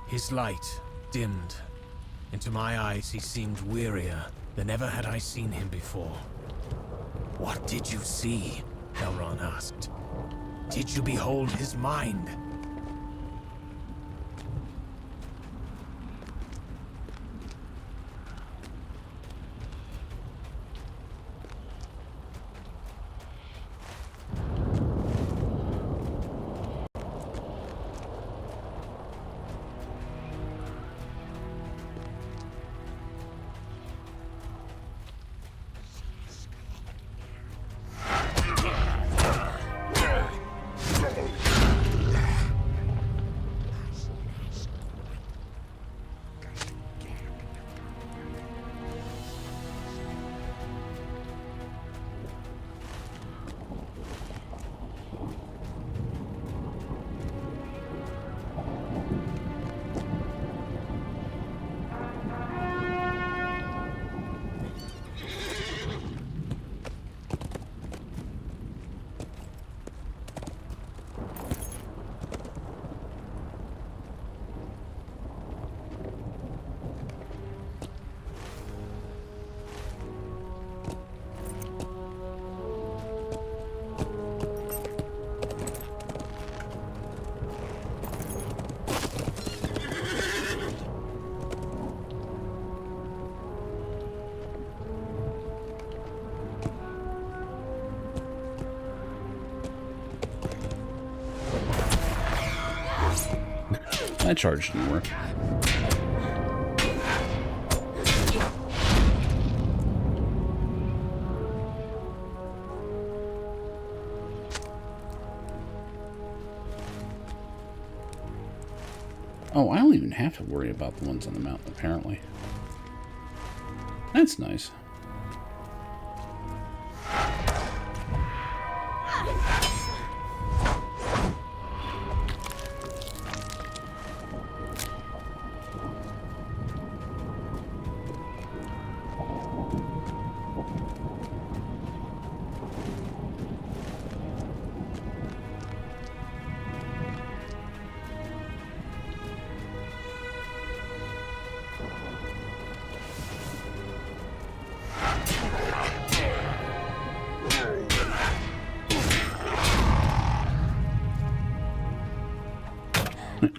His light dimmed. Into my eyes he seemed wearier than ever had I seen him before. What did you see? Elron asked. Did you behold his mind? That charge didn't work. Oh, I don't even have to worry about the ones on the mountain, apparently. That's nice.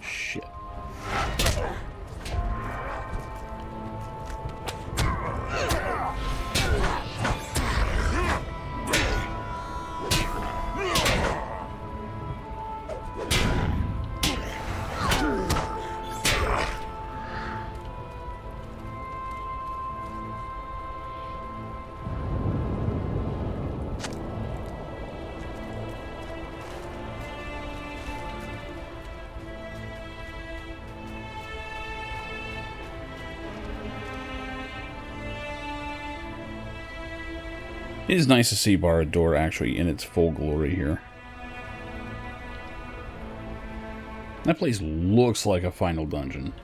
Shit. It is nice to see Barad-dûr actually in its full glory here. That place looks like a final dungeon.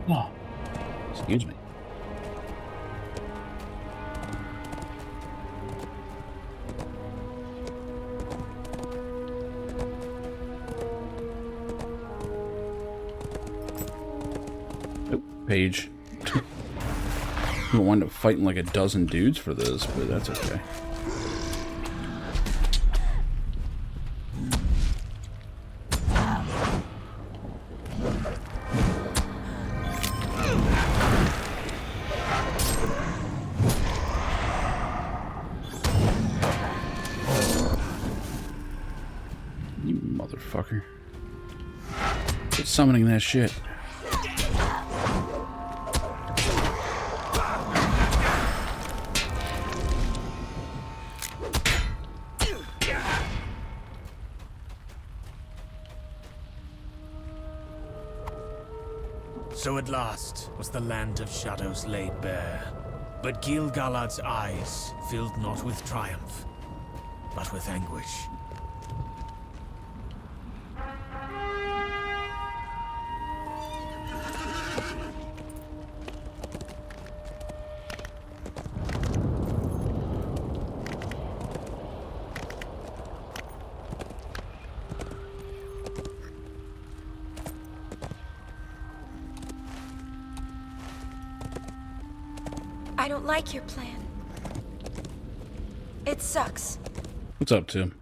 Oh, excuse me. Oh, page. I'm gonna wind up fighting like a dozen dudes for this, but that's okay. You motherfucker. Quit summoning that shit. So at last was the land of shadows laid bare. But Gil-galad's eyes filled not with triumph, but with anguish. I don't like your plan. It sucks. What's up, Tim?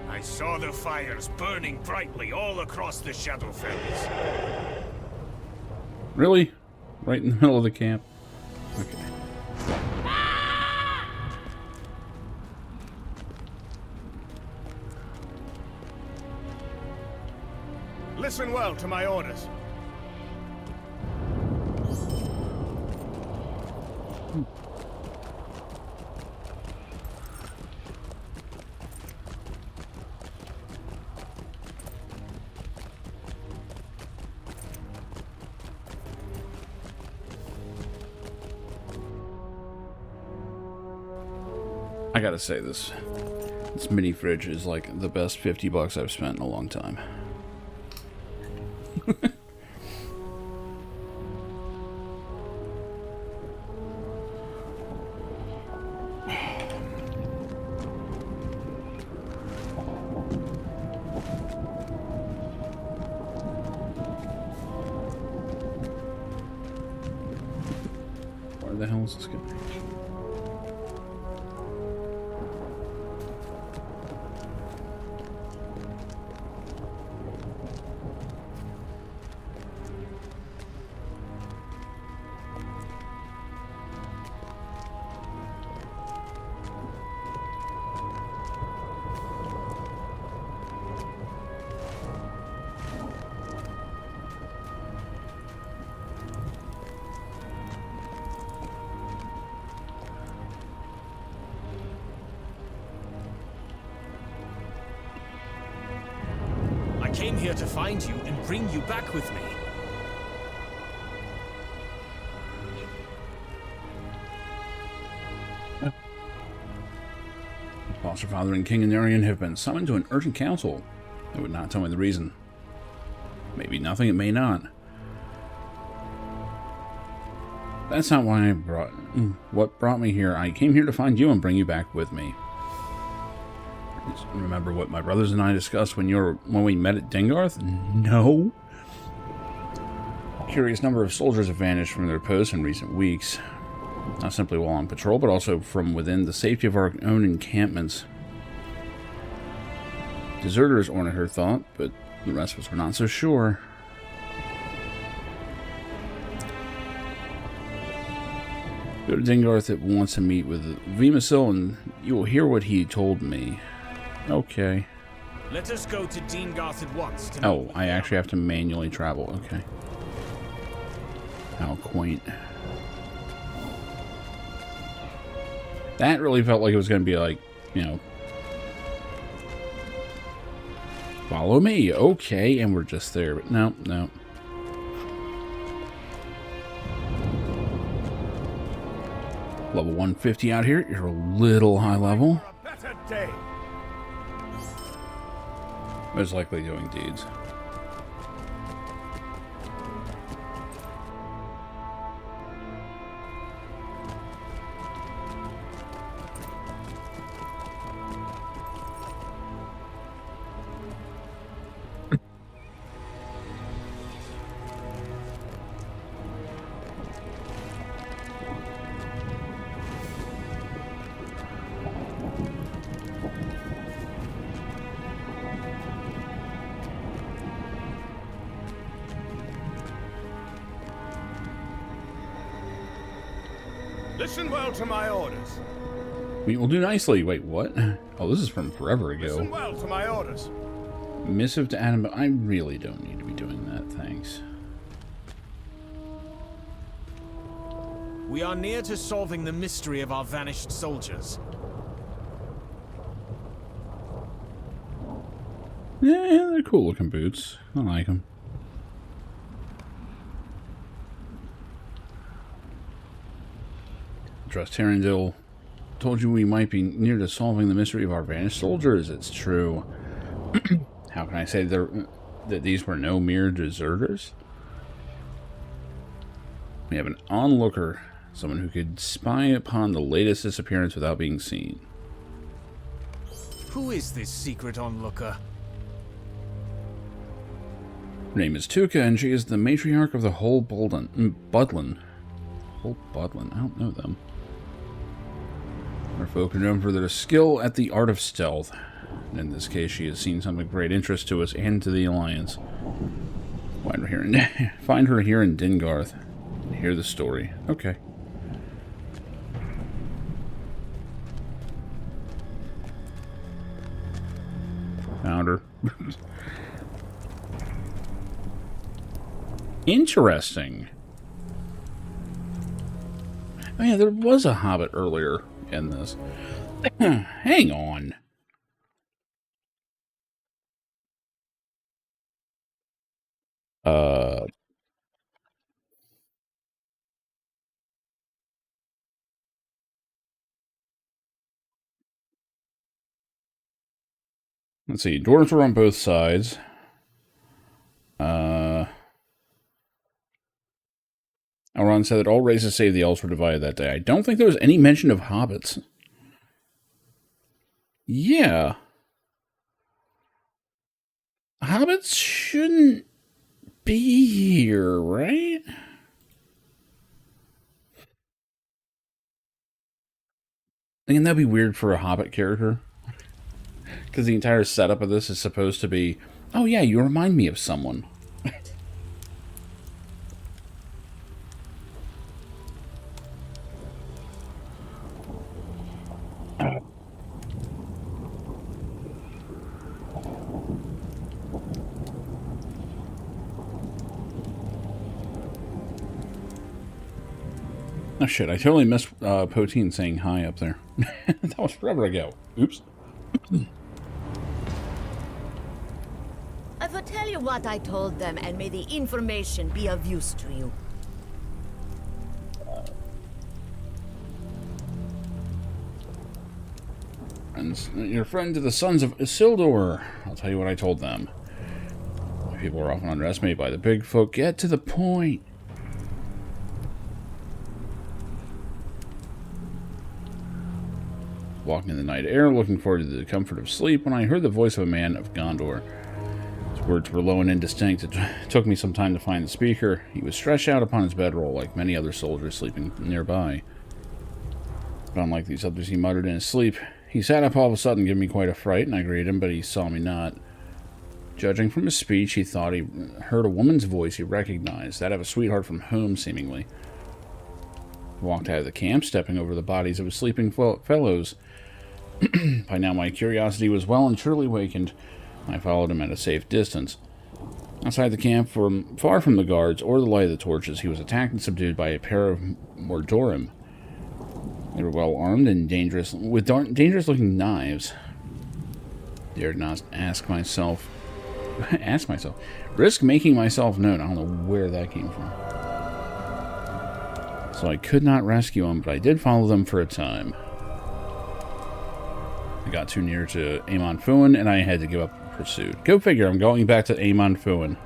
I saw the fires burning brightly all across the Shadowfells. Really? Right in the middle of the camp? Okay. Listen well to my orders. I gotta say, this mini fridge is like the best 50 bucks I've spent in a long time. Where the hell is this going? I came here to find you and bring you back with me. Foster Father and King Anarian have been summoned to an urgent council. They would not tell me the reason. Maybe nothing, it may not. That's not why I brought... What brought me here? I came here to find you and bring you back with me. Just remember what my brothers and I discussed when we met at Dingarth? No. A curious number of soldiers have vanished from their posts in recent weeks. Not simply while on patrol, but also from within the safety of our own encampments. Deserters, Ornaher thought, but the rest of us were not so sure. Go to Dingarth at once to meet with Vimasil, and you will hear what he told me. Okay. Let us go to Dingarth at once. Oh, I actually have to manually travel. Okay. How quaint. That really felt like it was going to be like, you know, follow me. Okay, and we're just there. But no, no. Level 150 out here. You're a little high level. Most likely doing deeds. Listen well to my orders. We will do nicely. Wait, what? Oh, this is from forever ago. Listen well to my orders. Missive to Adam, but I really don't need to be doing that, thanks. We are near to solving the mystery of our vanished soldiers. Yeah, they're cool looking boots. I like them. Trust Terrendil told you we might be near to solving the mystery of our vanished soldiers. It's true. How can I say that these were no mere deserters? We have an onlooker, someone who could spy upon the latest disappearance without being seen. Who is this secret onlooker? Her name is Tuka, and she is the matriarch of the whole Budlin. Whole Budlin? I don't know them. Our folk are known for their skill at the art of stealth. In this case, she has seen something of great interest to us and to the Alliance. Find her here in Dingarth. And hear the story. Okay. Found her. Interesting. Oh yeah, there was a hobbit earlier in this. Hang on. Let's see. Dwarves were on both sides. Elrond said that all races save the elves were divided that day. I don't think there was any mention of hobbits. Yeah. Hobbits shouldn't be here, right? And that'd be weird for a hobbit character. Because the entire setup of this is supposed to be, oh yeah, you remind me of someone. Oh shit, I totally missed Poteen saying hi up there. That was forever ago. Oops. I will tell you what I told them, and may the information be of use to you. And your friend to the sons of Isildur. I'll tell you what I told them. People are often underestimated by the big folk. Get to the point. Walking in the night air, looking forward to the comfort of sleep, when I heard the voice of a man of Gondor. His words were low and indistinct. It took me some time to find the speaker. He was stretched out upon his bedroll, like many other soldiers sleeping nearby. But unlike these others, he muttered in his sleep. He sat up all of a sudden, giving me quite a fright, and I greeted him, but he saw me not. Judging from his speech, he thought he heard a woman's voice he recognized, that of a sweetheart from home, seemingly. He walked out of the camp, stepping over the bodies of his sleeping fellows. By now my curiosity was well and truly wakened. I followed him at a safe distance. Outside the camp, far from the guards or the light of the torches, he was attacked and subdued by a pair of Mordorim. They were well armed and dangerous, with dangerous-looking knives. Dared not ask myself, risk making myself known. I don't know where that came from. So I could not rescue them, but I did follow them for a time. I got too near to Amon Fuin, and I had to give up pursuit. Go figure, I'm going back to Amon Fuin.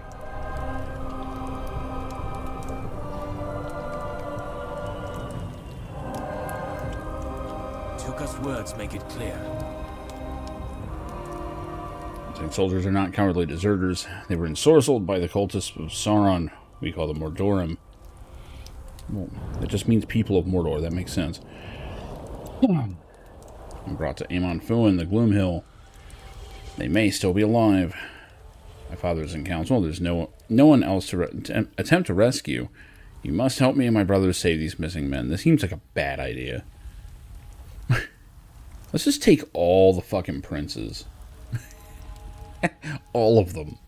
Tuka's words make it clear. The soldiers are not cowardly deserters. They were ensorcelled by the cultists of Sauron. We call them Mordorim. Well, that just means people of Mordor. That makes sense. And brought to Amon Fuin, the Gloomhill. They may still be alive. My father's in council. There's no one else to attempt to rescue. You must help me and my brothers save these missing men. This seems like a bad idea. Let's just take all the fucking princes. All of them.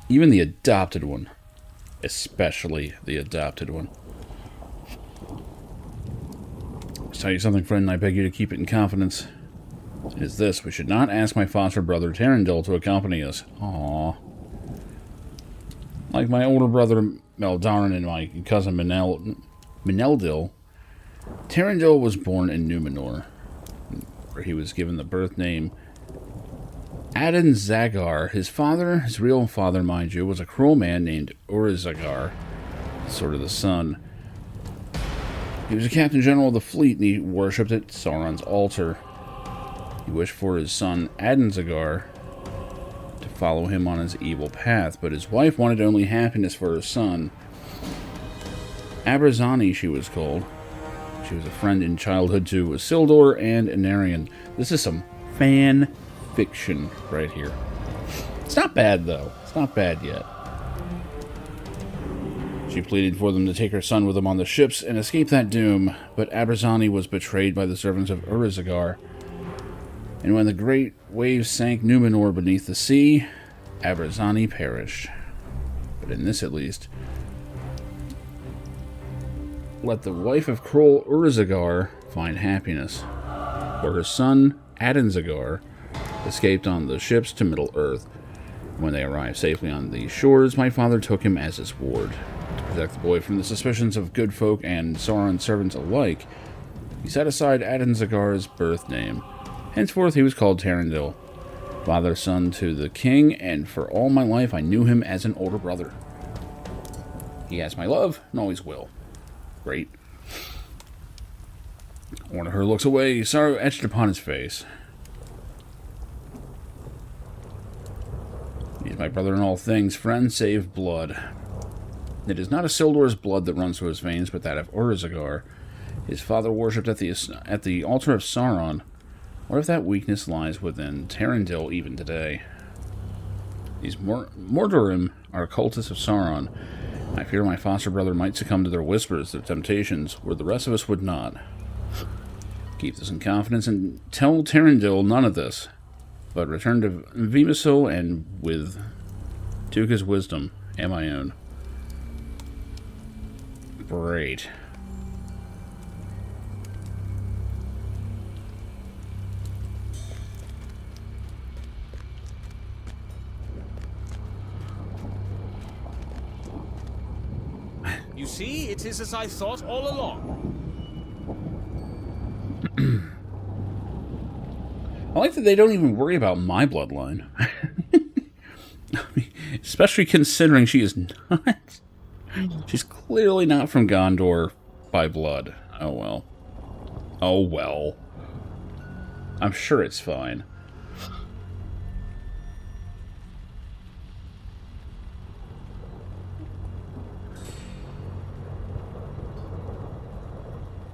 Even the adopted one. Especially the adopted one. I'll tell you something, friend, and I beg you to keep it in confidence. It is this: we should not ask my foster brother Terendil to accompany us. Aww. Like my older brother Meldarin and my cousin Meneldil, Terendil was born in Numenor, where he was given the birth name Adin Zagar. His real father, mind you, was a cruel man named Urizagar, sort of the son. He was a captain general of the fleet, and he worshipped at Sauron's altar. He wished for his son Adinzagar to follow him on his evil path, but his wife wanted only happiness for her son. Abrazani, she was called. She was a friend in childhood to Isildur and Anarion. This is some fan fiction right here. It's not bad, though. It's not bad yet. She pleaded for them to take her son with them on the ships and escape that doom, but Abrazani was betrayed by the servants of Urizagar. And when the great waves sank Numenor beneath the sea, Abrazani perished. but in this at least. Let the wife of Kroll Urzagar find happiness, for her son, Adenzagar, escaped on the ships to Middle-earth. When they arrived safely on the shores, my father took him as his ward. To protect the boy from the suspicions of good folk and Sauron's servants alike, he set aside Adenzagar's birth name. Henceforth he was called Tarandil, father-son to the king, and for all my life I knew him as an older brother. He has my love, and always will. Great. Ornaher looks away, sorrow etched upon his face. He is my brother in all things, friend save blood. It is not Isildur's blood that runs through his veins, but that of Urzagar. His father worshipped at the altar of Sauron. What if that weakness lies within Tarandil even today? These Mordorim are cultists of Sauron. I fear my foster brother might succumb to their whispers, their temptations, where the rest of us would not. Keep this in confidence and tell Tarandil none of this, but return to Vimasil and with Tuka's wisdom and my own. Great. You see, it is as I thought all along. I like that they don't even worry about my bloodline. I mean, especially considering she is not... She's clearly not from Gondor by blood. Oh well. Oh well. I'm sure it's fine.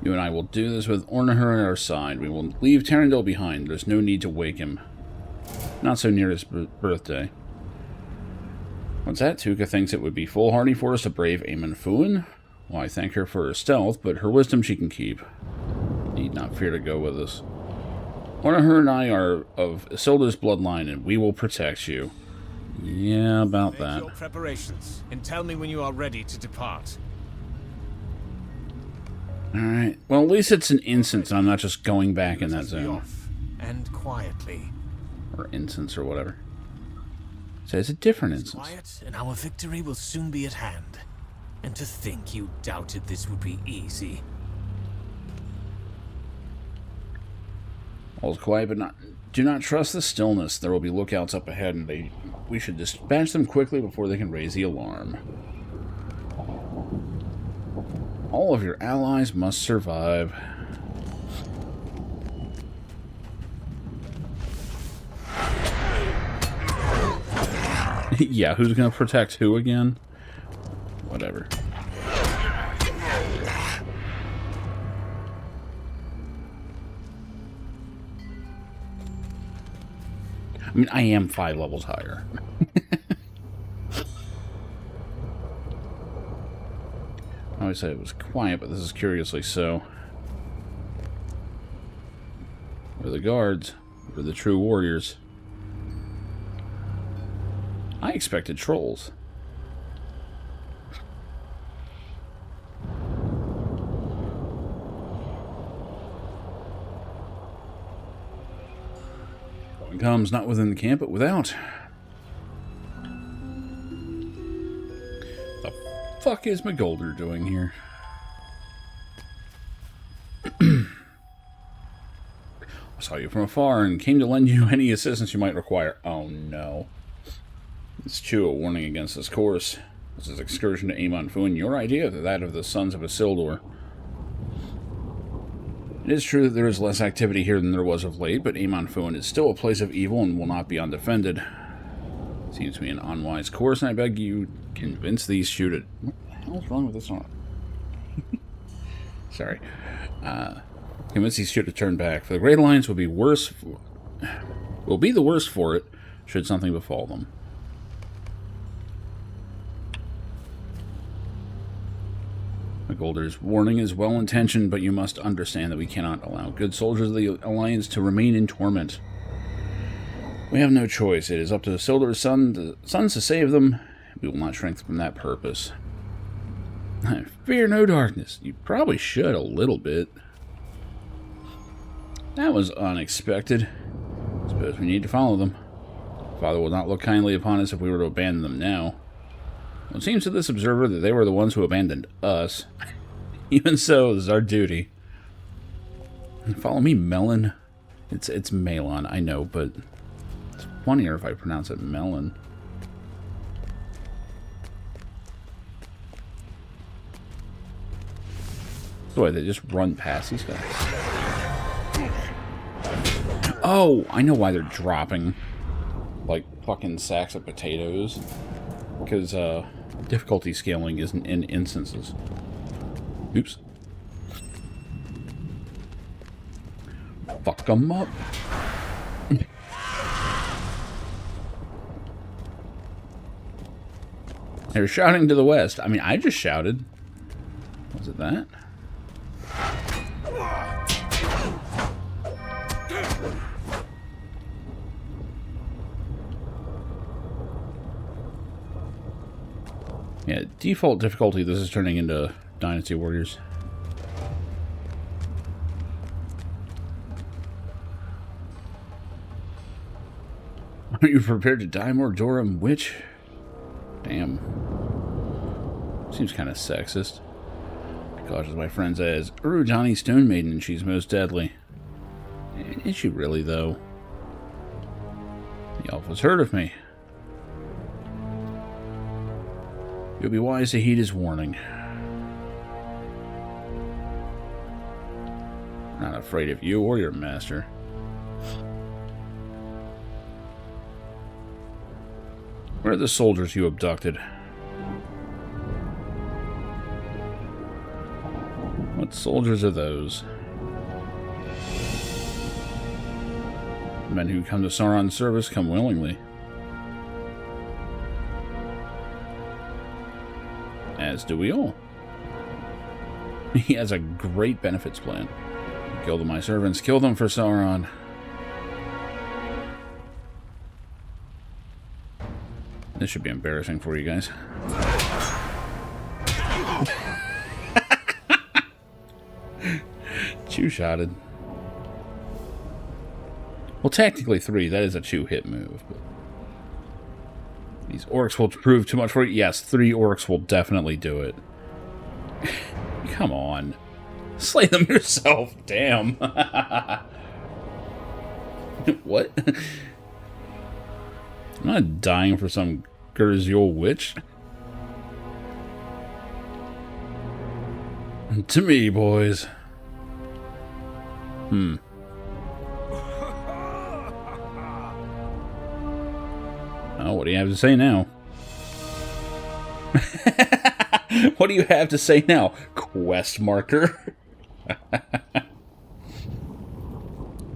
You and I will do this with Ornaher at our side. We will leave Tarandil behind. There's no need to wake him. Not so near his birthday. What's that? Tuka thinks it would be foolhardy for us to brave Aemon Fuin? Well, I thank her for her stealth, but her wisdom she can keep. Need not fear to go with us. Ornaher and I are of Isildur's bloodline, and we will protect you. Yeah, about that. Make your preparations, and tell me when you are ready to depart. Alright. Well, at least it's an instance, and I'm not just going back in that zone. Off, and quietly. Or instance, or whatever. So it's a different instance. Quiet, and our victory will soon be at hand. And to think you doubted this would be easy. All's quiet, but do not trust the stillness. There will be lookouts up ahead, and we should dispatch them quickly before they can raise the alarm. All of your allies must survive. Yeah, who's gonna protect who again? Whatever. I mean, I am 5 levels higher. I always said it was quiet, but this is curiously so. We're the guards. We're the true warriors. I expected trolls. Going comes not within the camp, but without. The fuck is McGolder doing here? I saw you from afar and came to lend you any assistance you might require. Oh no. It's true, a warning against this course. This is excursion to Aemon Fuin, your idea, that of the sons of Isildur. It is true that there is less activity here than there was of late, but Aemon Fuin is still a place of evil and will not be undefended. Seems to me an unwise course, and I beg you convince these shoot it. What the hell's wrong with this one? Sorry. Convince these shoot to turn back, for the Great Alliance will be the worse for it should something befall them. McGolder's warning is well-intentioned, but you must understand that we cannot allow good soldiers of the Alliance to remain in torment. We have no choice. It is up to Isildur's sons to save them, We will not shrink from that purpose. Fear no darkness. You probably should a little bit. That was unexpected. Suppose we need to follow them. Father will not look kindly upon us if we were to abandon them now. Well, it seems to this observer that they were the ones who abandoned us. Even so, this is our duty. Follow me, Melon. It's Melon, I know, but it's funnier if I pronounce it Melon. Boy, they just run past these guys. Oh, I know why they're dropping like fucking sacks of potatoes. Because difficulty scaling isn't in instances. Oops. Fuck them up. They're shouting to the west. I mean, I just shouted. Was it that? Yeah, default difficulty, this is turning into Dynasty Warriors. Are you prepared to die, Mordorum Witch? Damn. Seems kind of sexist. Because as my friend says, Urujani Stone Maiden, she's most deadly. Is she really, though? The elf has heard of me. You'll be wise to heed his warning. Not afraid of you or your master. Where are the soldiers you abducted? What soldiers are those? Men who come to Sauron's service come willingly. As do we all. He has a great benefits plan. Kill them, my servants. Kill them for Sauron. This should be embarrassing for you guys. Two-shotted. Well, technically 3. That is a 2-hit move. But these orcs will prove too much for you. Yes, 3 orcs will definitely do it. Come on. Slay them yourself. Damn. What? I'm not dying for some Gurziel witch. To me, boys. Oh, what do you have to say now? What do you have to say now? Quest marker.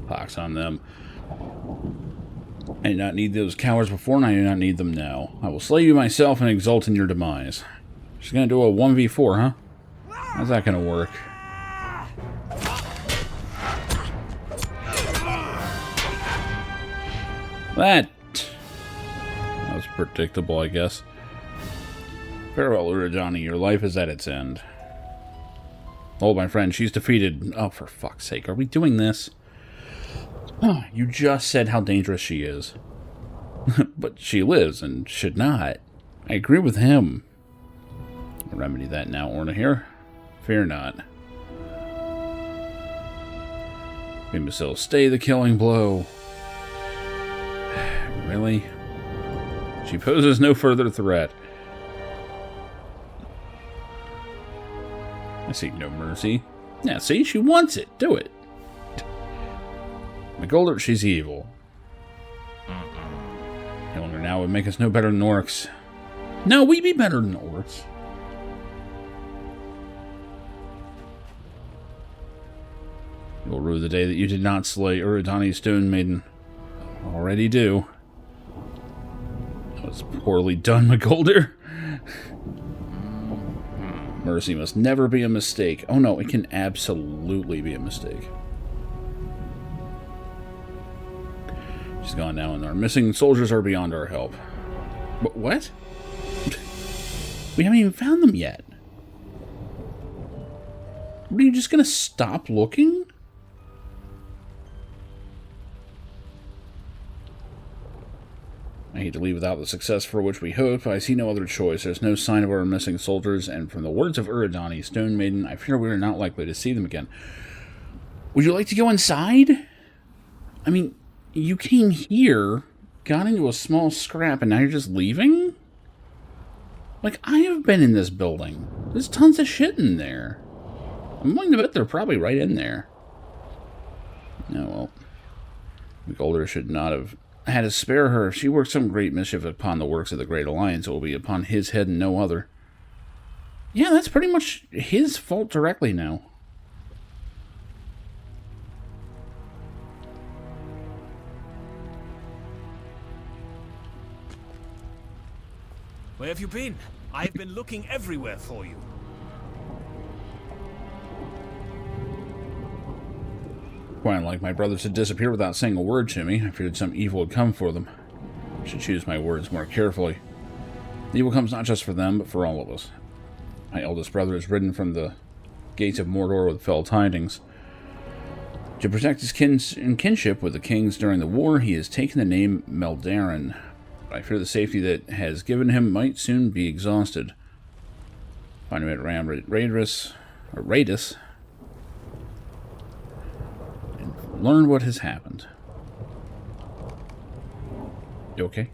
Pox on them. I did not need those cowards before, and I do not need them now. I will slay you myself and exult in your demise. She's gonna do a 1v4, huh? How's that gonna work? That was predictable, I guess. Farewell, Urujani. Your life is at its end. Oh, my friend, she's defeated. Oh, for fuck's sake. Are we doing this? Oh, you just said how dangerous she is. But she lives and should not. I agree with him. I'll remedy that now, Orna here. Fear not. Imbecile, stay the killing blow. Really? She poses no further threat. I see no mercy. Yeah, see? She wants it. Do it. McGoldert, she's evil. Killing her now would make us no better than orcs. No, we'd be better than orcs. You will rue the day that you did not slay Urujani's Stone Maiden. Already do. That was poorly done, McGolder. Mercy must never be a mistake. Oh no, it can absolutely be a mistake. She's gone now, and our missing soldiers are beyond our help. What? We haven't even found them yet. Are you just gonna stop looking? I hate to leave without the success for which we hope, but I see no other choice. There's no sign of our missing soldiers, and from the words of Uridani, Stone Maiden, I fear we are not likely to see them again. Would you like to go inside? I mean, you came here, got into a small scrap, and now you're just leaving? Like, I have been in this building. There's tons of shit in there. I'm willing to bet they're probably right in there. Oh, well. McGolder should not have had to spare her. If she worked some great mischief upon the works of the Great Alliance, it will be upon his head and no other. Yeah, that's pretty much his fault directly now. Where have you been? I've been looking everywhere for you. Quite like my brothers to disappear without saying a word to me. I feared some evil would come for them. I should choose my words more carefully. The evil comes not just for them, but for all of us. My eldest brother is ridden from the gates of Mordor with fell tidings. To protect his kinship with the kings during the war, he has taken the name Meldarin. I fear the safety that has given him might soon be exhausted. Find him at Raidus, and learn what has happened. You okay?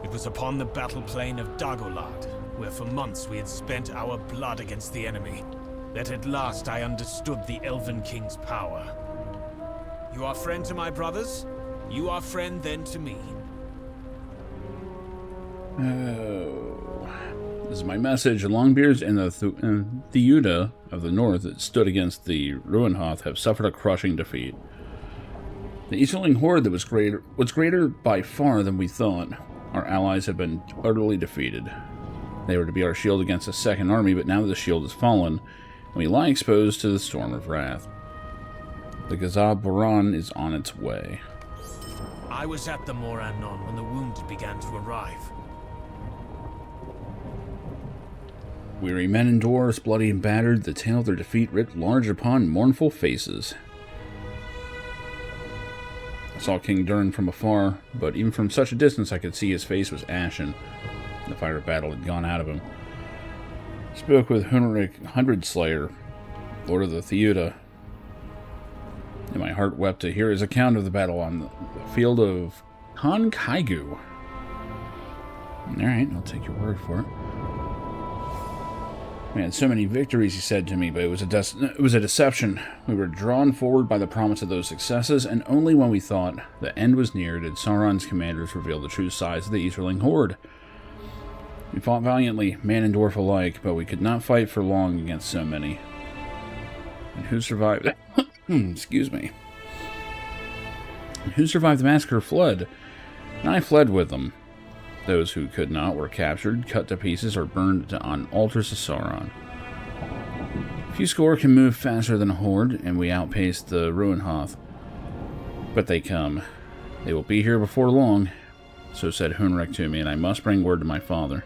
It was upon the battle plain of Dagolad, where for months we had spent our blood against the enemy, that at last I understood the Elven King's power. You are friend to my brothers? You are friend then to me. Oh. This is my message. The Longbeards and the Theuda of the north that stood against the Ruinhoth have suffered a crushing defeat. The Easterling horde that was greater by far than we thought. Our allies have been utterly defeated. They were to be our shield against a second army, but now that the shield has fallen, and we lie exposed to the storm of wrath. The Gazab Boran is on its way. I was at the Morannon when the wounded began to arrive. Weary men and dwarves, bloody and battered, the tale of their defeat writ large upon mournful faces. I saw King Durn from afar, but even from such a distance I could see his face was ashen. The fire of battle had gone out of him. I spoke with Huneric Hundredslayer, Lord of the Theuda, and my heart wept to hear his account of the battle on the field of Kaigu. Alright, I'll take your word for it. We had so many victories, he said to me, but it was a deception. We were drawn forward by the promise of those successes, and only when we thought the end was near did Sauron's commanders reveal the true size of the Easterling horde. We fought valiantly, man and dwarf alike, but we could not fight for long against so many. And who survived? Excuse me. And who survived the massacre fled, and I fled with them. Those who could not were captured, cut to pieces, or burned on altars of Sauron. A few score can move faster than a horde, and we outpaced the Ruinhoth. But they come. They will be here before long, so said Huneric to me, and I must bring word to my father.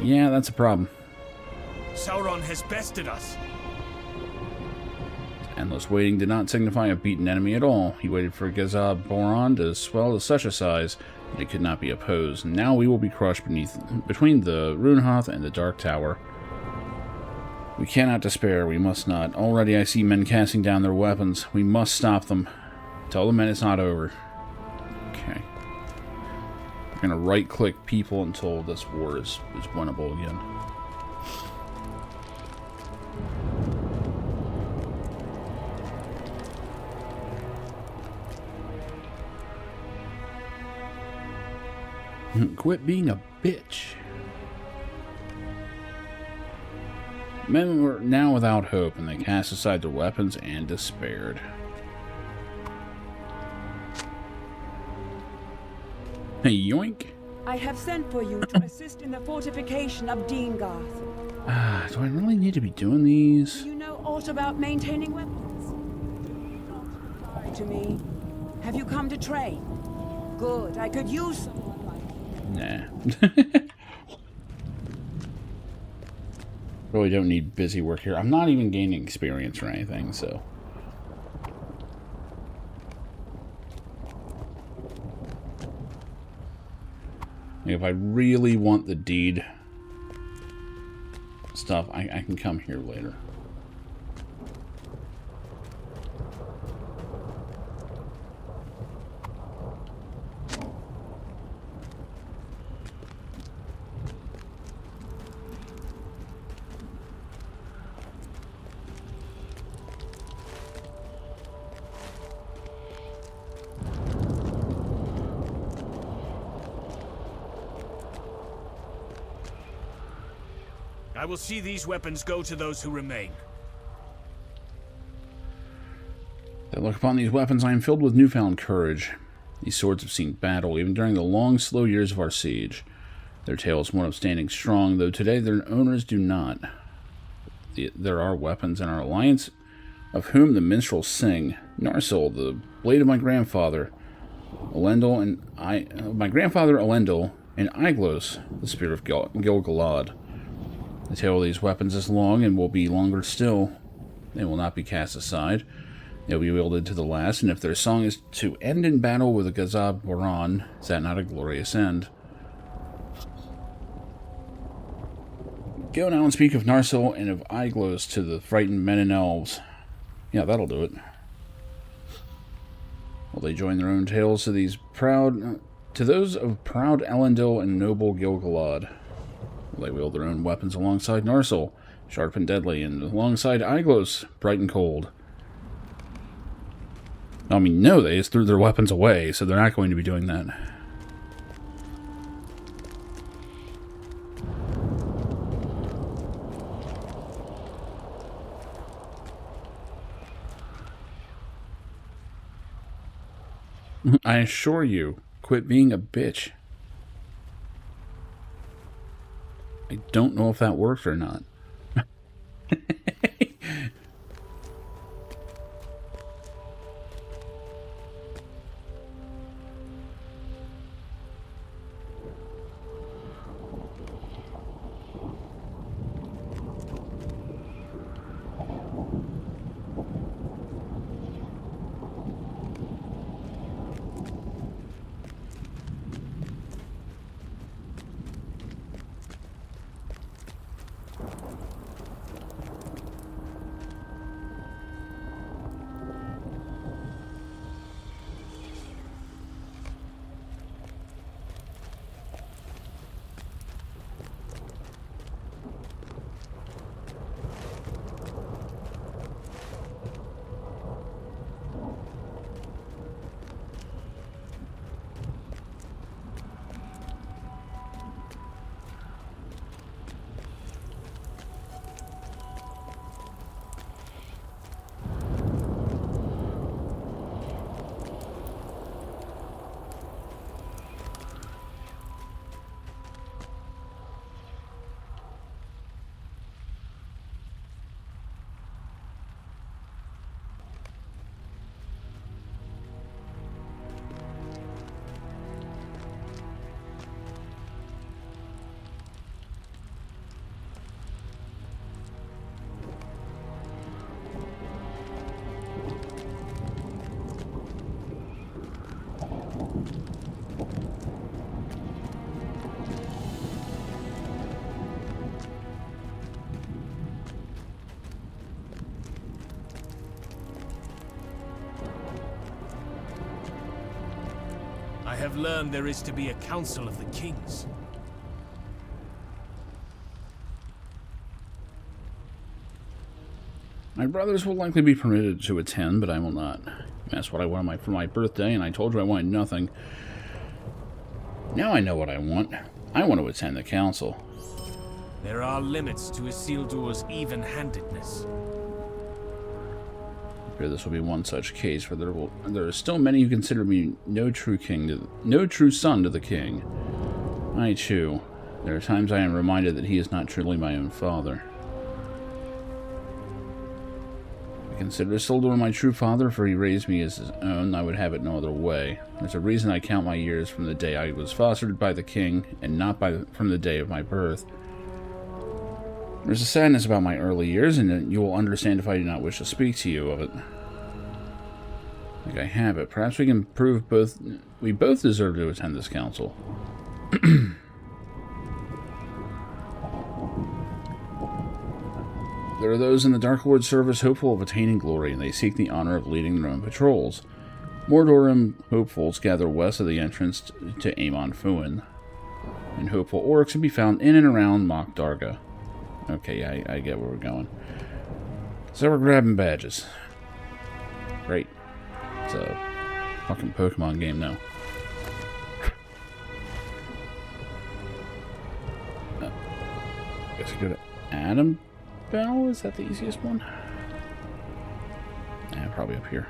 Yeah, that's a problem. Sauron has bested us. Endless waiting did not signify a beaten enemy at all. He waited for Gazab Boran to swell to such a size that it could not be opposed. Now we will be crushed between the Ruinhoth and the Dark Tower. We cannot despair. We must not. Already I see men casting down their weapons. We must stop them. Tell the men it's not over. Okay. We're going to right-click people until this war is winnable again. Quit being a bitch. Men were now without hope, and they cast aside their weapons and despaired. Hey, yoink. I have sent for you to assist in the fortification of Deengarth. Do I really need to be doing these? Do you know aught about maintaining weapons? Don't lie to me. Have you come to train? Good, I could use someone like you. Nah. Really don't need busy work here. I'm not even gaining experience or anything, so. If I really want the deed stuff, I can come here later. I will see these weapons go to those who remain. I look upon these weapons, I am filled with newfound courage. These swords have seen battle, even during the long, slow years of our siege. Their tale is one of standing strong, though today their owners do not. There are weapons in our alliance, of whom the minstrels sing. Narsil, the blade of my grandfather, Elendil, and my grandfather Elendil, and Iglos, the spear of Gil-galad. The tale of these weapons is long and will be longer still. They will not be cast aside. They will be wielded to the last, and if their song is to end in battle with a Gazab Boran, is that not a glorious end? Go now and speak of Narsil and of Iglos to the frightened men and elves. Yeah, that'll do it. Will they join their own tales to those of proud Elendil and noble Gil-galad? Will they wield their own weapons alongside Narsil, sharp and deadly, and alongside Iglos, bright and cold? I mean, no, they just threw their weapons away, so they're not going to be doing that. I assure you, quit being a bitch. I don't know if that worked or not. I have learned there is to be a council of the kings. My brothers will likely be permitted to attend, but I will not. That's what I wanted for my birthday, and I told you I wanted nothing. Now I know what I want. I want to attend the council. There are limits to Isildur's even-handedness. I fear this will be one such case, for there are still many who consider me no true son to the king. I, too. There are times I am reminded that he is not truly my own father. I consider Isildur my true father, for he raised me as his own. I would have it no other way. There's a reason I count my years from the day I was fostered by the king, and not from the day of my birth. There's a sadness about my early years, and you will understand if I do not wish to speak to you of it. I think I have it. Perhaps we can prove we both deserve to attend this council. There are those in the Dark Lord's service hopeful of attaining glory, and they seek the honor of leading their own patrols. Mordorim hopefuls gather west of the entrance to Amon Fuin, and hopeful orcs can be found in and around Mok Darga. Okay, yeah, I get where we're going. So we're grabbing badges. Great. It's a fucking Pokemon game now. Guess I go to Adam Bell? Is that the easiest one? Yeah, probably up here.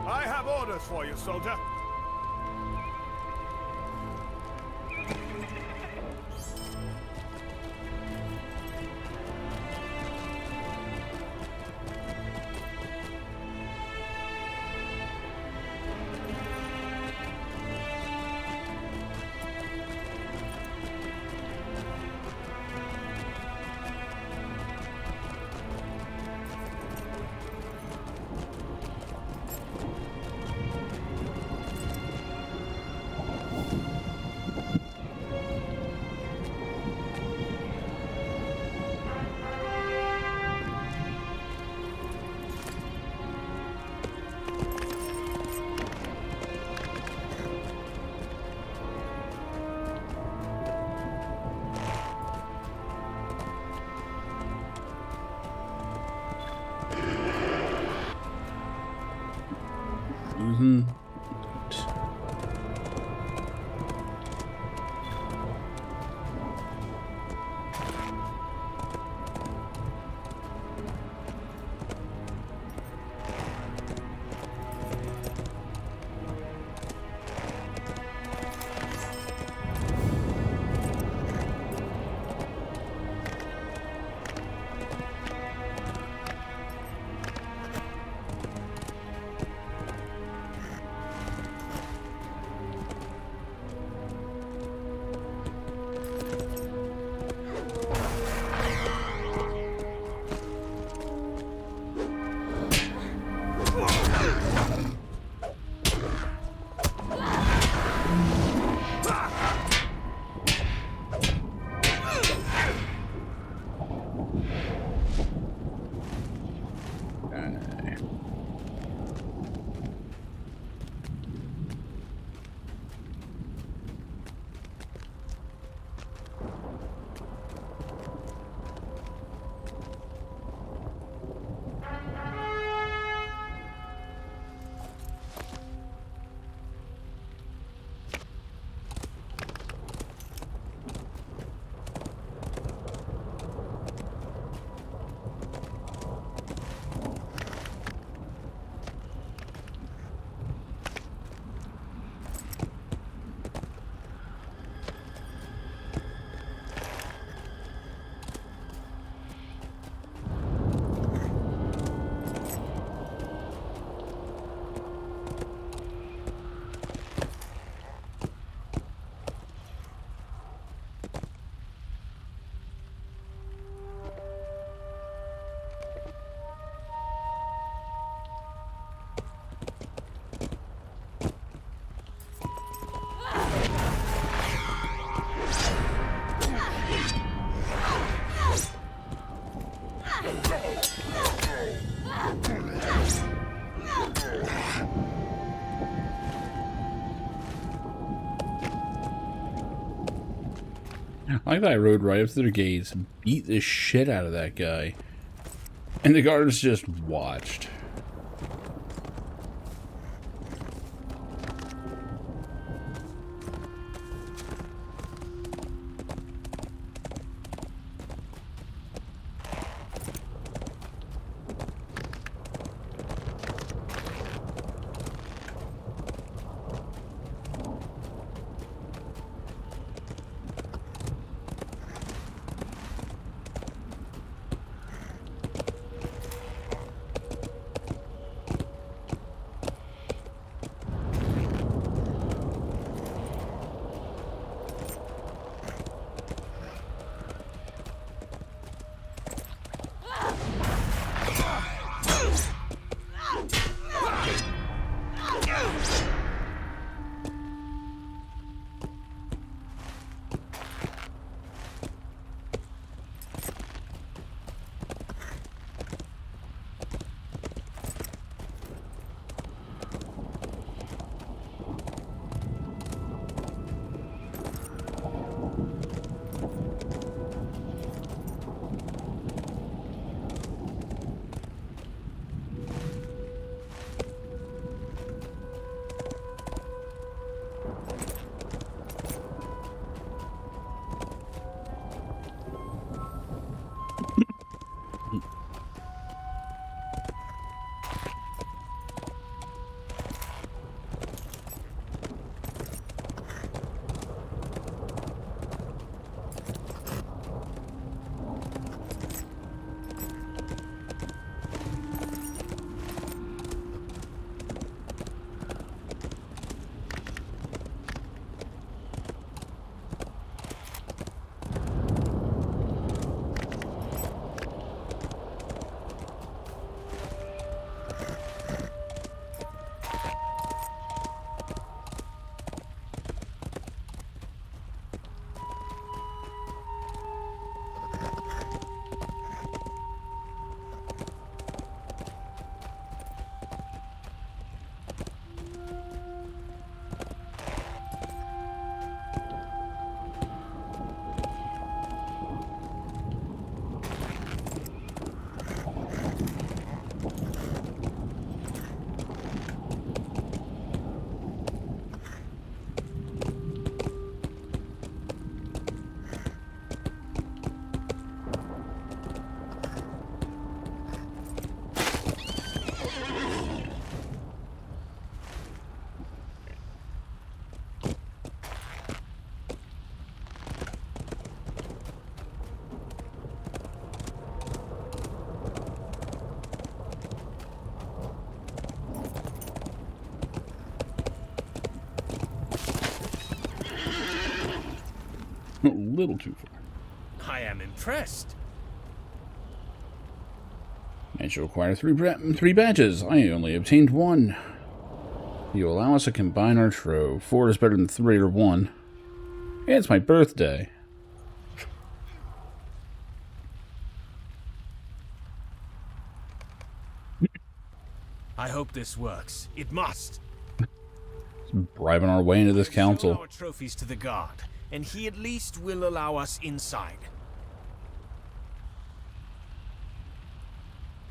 I have orders for you, soldier. I like that I rode right up to their gates and beat the shit out of that guy. And the guards just watched. little too far. I am impressed. And you acquire three badges. I only obtained one. You allow us to combine our trove. 4 is better than 3 or 1. It's my birthday. I hope this works. It must. Bribing our way into this council. Show our trophies to the guard, and he at least will allow us inside.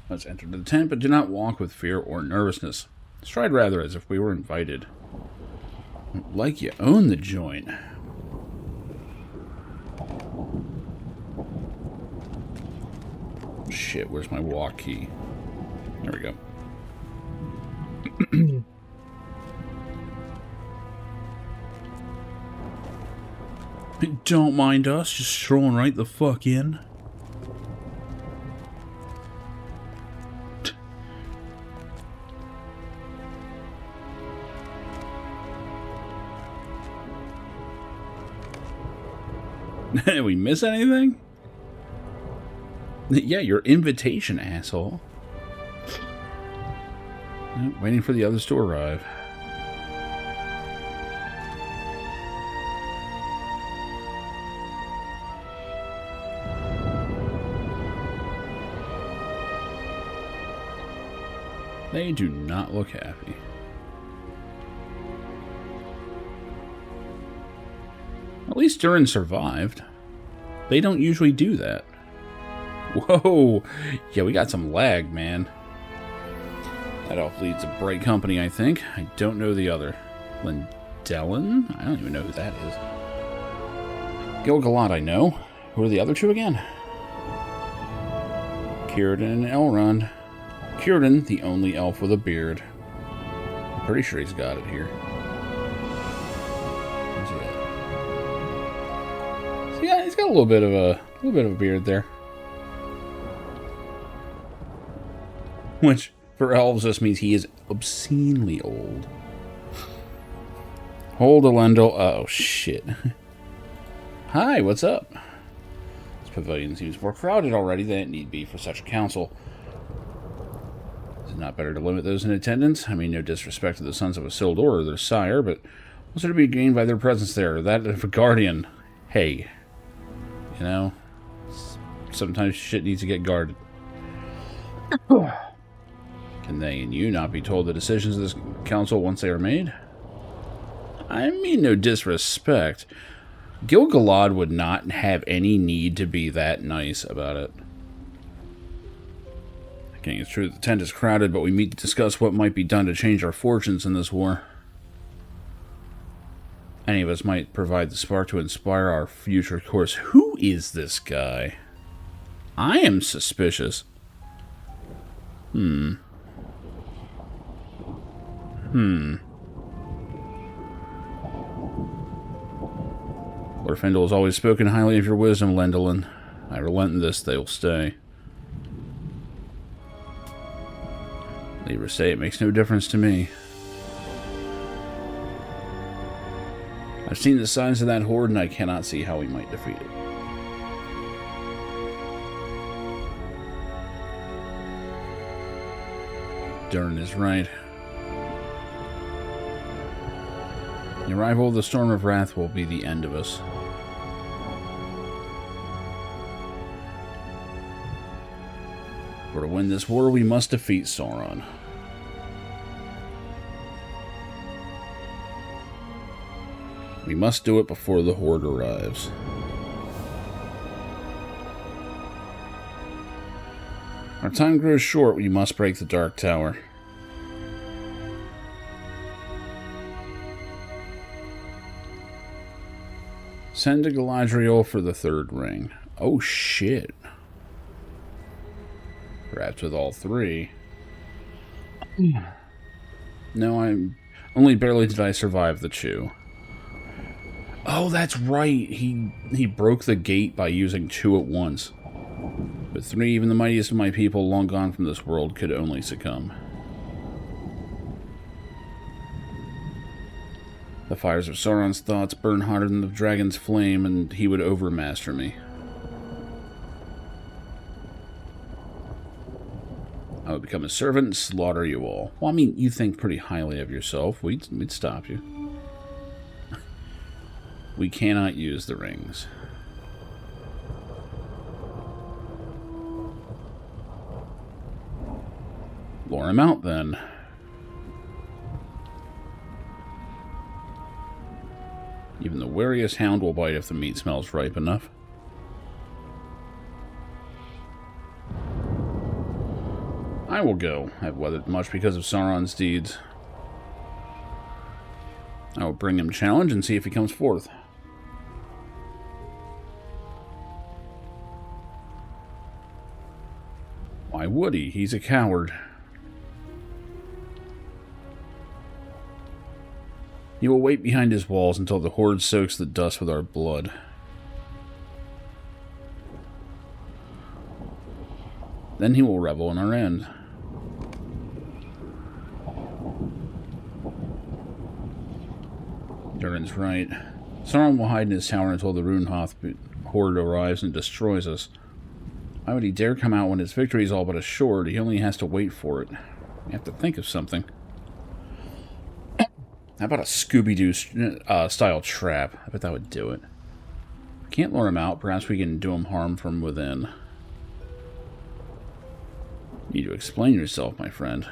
Let's enter the tent, but do not walk with fear or nervousness. Stride rather as if we were invited. Like you own the joint. Shit, where's my walk key? There we go. Don't mind us, just strolling right the fuck in. Did we miss anything? Yeah, your invitation, asshole. Waiting for the others to arrive. They do not look happy. At least Durin survived. They don't usually do that. Whoa! Yeah, we got some lag, man. That elf leads a bright company, I think. I don't know the other. Lindellin? I don't even know who that is. Gil-galad, I know. Who are the other two again? Círdan and Elrond. Círdan, the only elf with a beard. I'm pretty sure he's got it here. Where's he at? So yeah, he's got a little bit of a beard there. Which, for elves, this means he is obscenely old. Hold Elendil. Oh, shit. Hi, what's up? This pavilion seems more crowded already than it need be for such a council. Is it not better to limit those in attendance? I mean, no disrespect to the sons of Isildur or their sire, but what's there to be gained by their presence there? That of a guardian. Hey. You know? Sometimes shit needs to get guarded. Can they and you not be told the decisions of this council once they are made? I mean no disrespect. Gil-galad would not have any need to be that nice about it. Okay, it's true that the tent is crowded, but we meet to discuss what might be done to change our fortunes in this war. Any of us might provide the spark to inspire our future course. Who is this guy? I am suspicious. Lord Fendel has always spoken highly of your wisdom, Lendellin. I relent in this, they will stay. Libra say it makes no difference to me. I've seen the signs of that horde, and I cannot see how we might defeat it. Durin is right. The arrival of the Storm of Wrath will be the end of us. For to win this war, we must defeat Sauron. We must do it before the Horde arrives. Our time grows short, we must break the Dark Tower. Send to Galadriel for the third ring. Oh shit. Perhaps with all three. No, I'm... Only barely did I survive the chew. Oh, that's right. He broke the gate by using 2 at once. But 3, even the mightiest of my people, long gone from this world, could only succumb. The fires of Sauron's thoughts burn hotter than the dragon's flame, and he would overmaster me. I would become a servant and slaughter you all. Well, I mean, you think pretty highly of yourself. We'd stop you. We cannot use the rings. Lure him out, then. Even the wariest hound will bite if the meat smells ripe enough. I will go. I've weathered much because of Sauron's deeds. I will bring him challenge and see if he comes forth. Why would he? He's a coward. He will wait behind his walls until the horde soaks the dust with our blood. Then he will revel in our end. Durin's right. Sauron will hide in his tower until the Runhoth horde arrives and destroys us. Why would he dare come out when his victory is all but assured? He only has to wait for it. You have to think of something. How about a Scooby-Doo style trap? I bet that would do it. Can't lure him out. Perhaps we can do him harm from within. You need to explain yourself, my friend.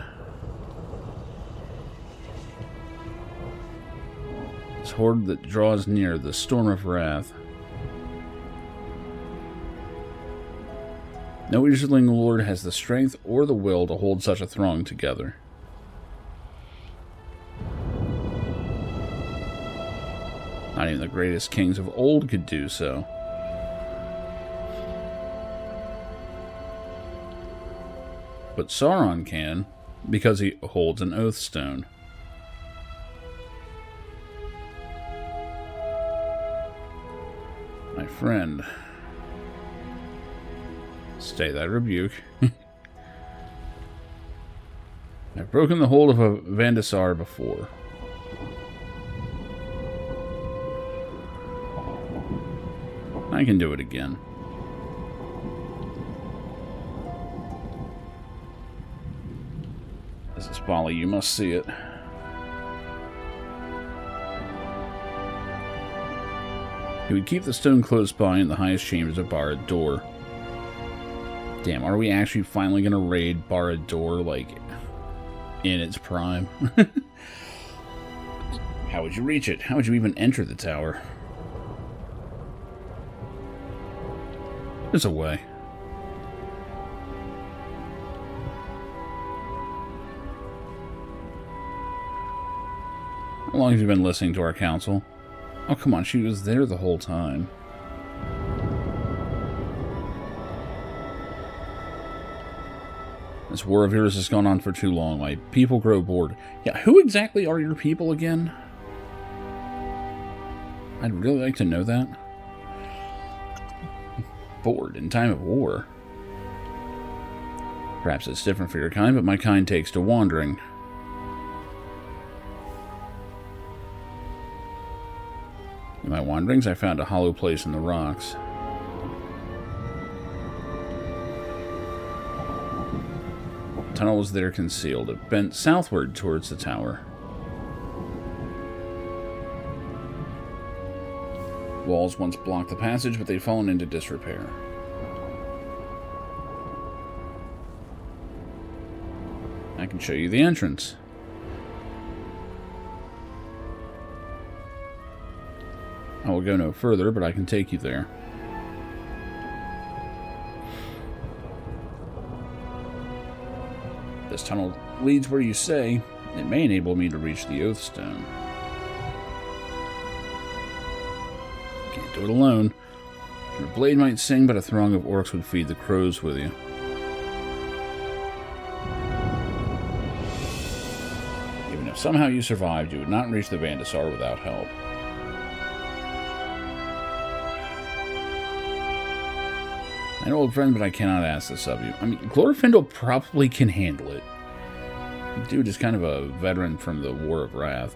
This horde that draws near, the storm of wrath. No Easterling lord has the strength or the will to hold such a throng together. Not even the greatest kings of old could do so. But Sauron can, because he holds an oath stone. My friend, stay thy rebuke. I've broken the hold of a Vandasar before. I can do it again. This is folly. You must see it. He would keep the stone close by in the highest chambers of Barad-dûr. Damn, are we actually finally going to raid Barad-dûr, like, in its prime? How would you reach it? How would you even enter the tower? There's a way. How long have you been listening to our counsel? Oh, come on, she was there the whole time. This war of yours has gone on for too long. My people grow bored. Yeah, who exactly are your people again? I'd really like to know that. Bored in time of war. Perhaps it's different for your kind, but my kind takes to wandering. In my wanderings, I found a hollow place in the rocks. The tunnel was there concealed. It bent southward towards the tower. Walls once blocked the passage, but they'd fallen into disrepair. I can show you the entrance. I will go no further, but I can take you there. This tunnel leads where you say. It may enable me to reach the Oath Stone. Can't do it alone. Your blade might sing, but a throng of orcs would feed the crows with you. Even if somehow you survived, you would not reach the Vandasar without help. An old friend, but I cannot ask this of you. I mean, Glorfindel probably can handle it. The dude is kind of a veteran from the War of Wrath.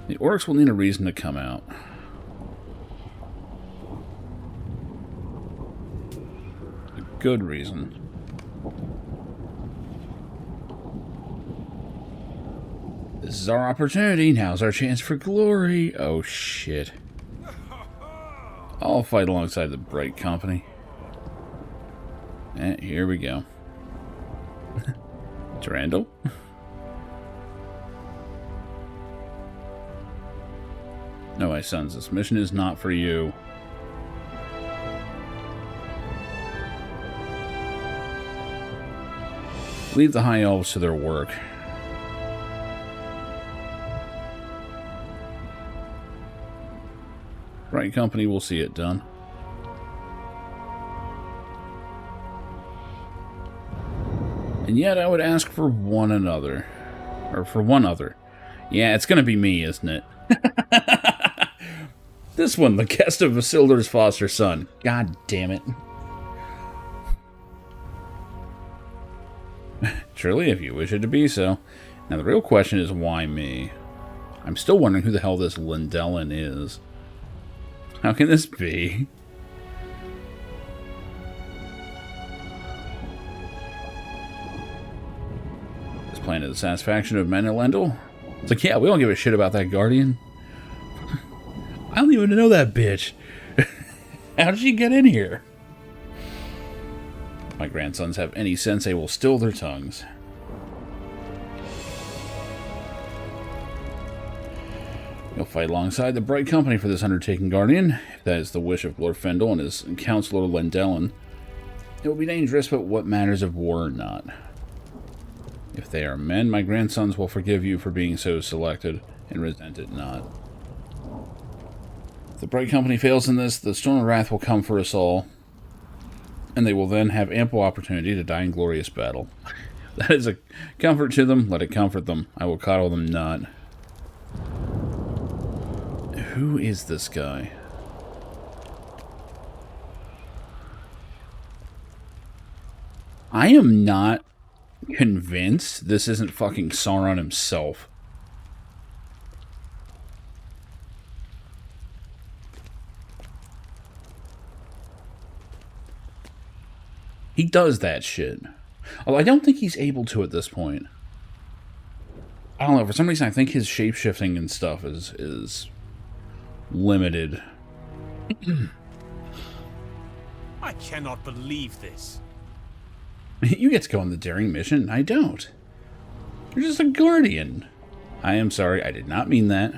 The orcs will need a reason to come out. A good reason. This is our opportunity. Now's our chance for glory. Oh, shit. I'll fight alongside the Bright Company. And here we go. Durandal? No, my sons, this mission is not for you. Leave the High Elves to their work. Bright Company will see it done. And yet I would ask for one another. Or for one other. Yeah, it's gonna be me, isn't it? This one, the guest of Isildur's foster son. God damn it. Truly, if you wish it to be so. Now the real question is, why me? I'm still wondering who the hell this Lindellan is. How can this be? This plan to the satisfaction of men at Lendl? It's like, yeah, we don't give a shit about that Guardian. I don't even know that bitch. How did she get in here? If my grandsons have any sense, they will still their tongues. You'll fight alongside the Bright Company for this undertaking, Guardian. If that is the wish of Lord Fendel and his Counselor Lendellan. It will be dangerous, but what matters if war or not? If they are men, my grandsons will forgive you for being so selected, and resent it not. If the Bright Company fails in this, the Storm of Wrath will come for us all, and they will then have ample opportunity to die in glorious battle. That is a comfort to them, let it comfort them. I will coddle them not. Who is this guy? I am not convinced this isn't fucking Sauron himself. He does that shit. Although I don't think he's able to at this point. I don't know, for some reason I think his shape-shifting and stuff is limited. I cannot believe this. You get to go on the daring mission. I don't. You're just a guardian. I am sorry. I did not mean that.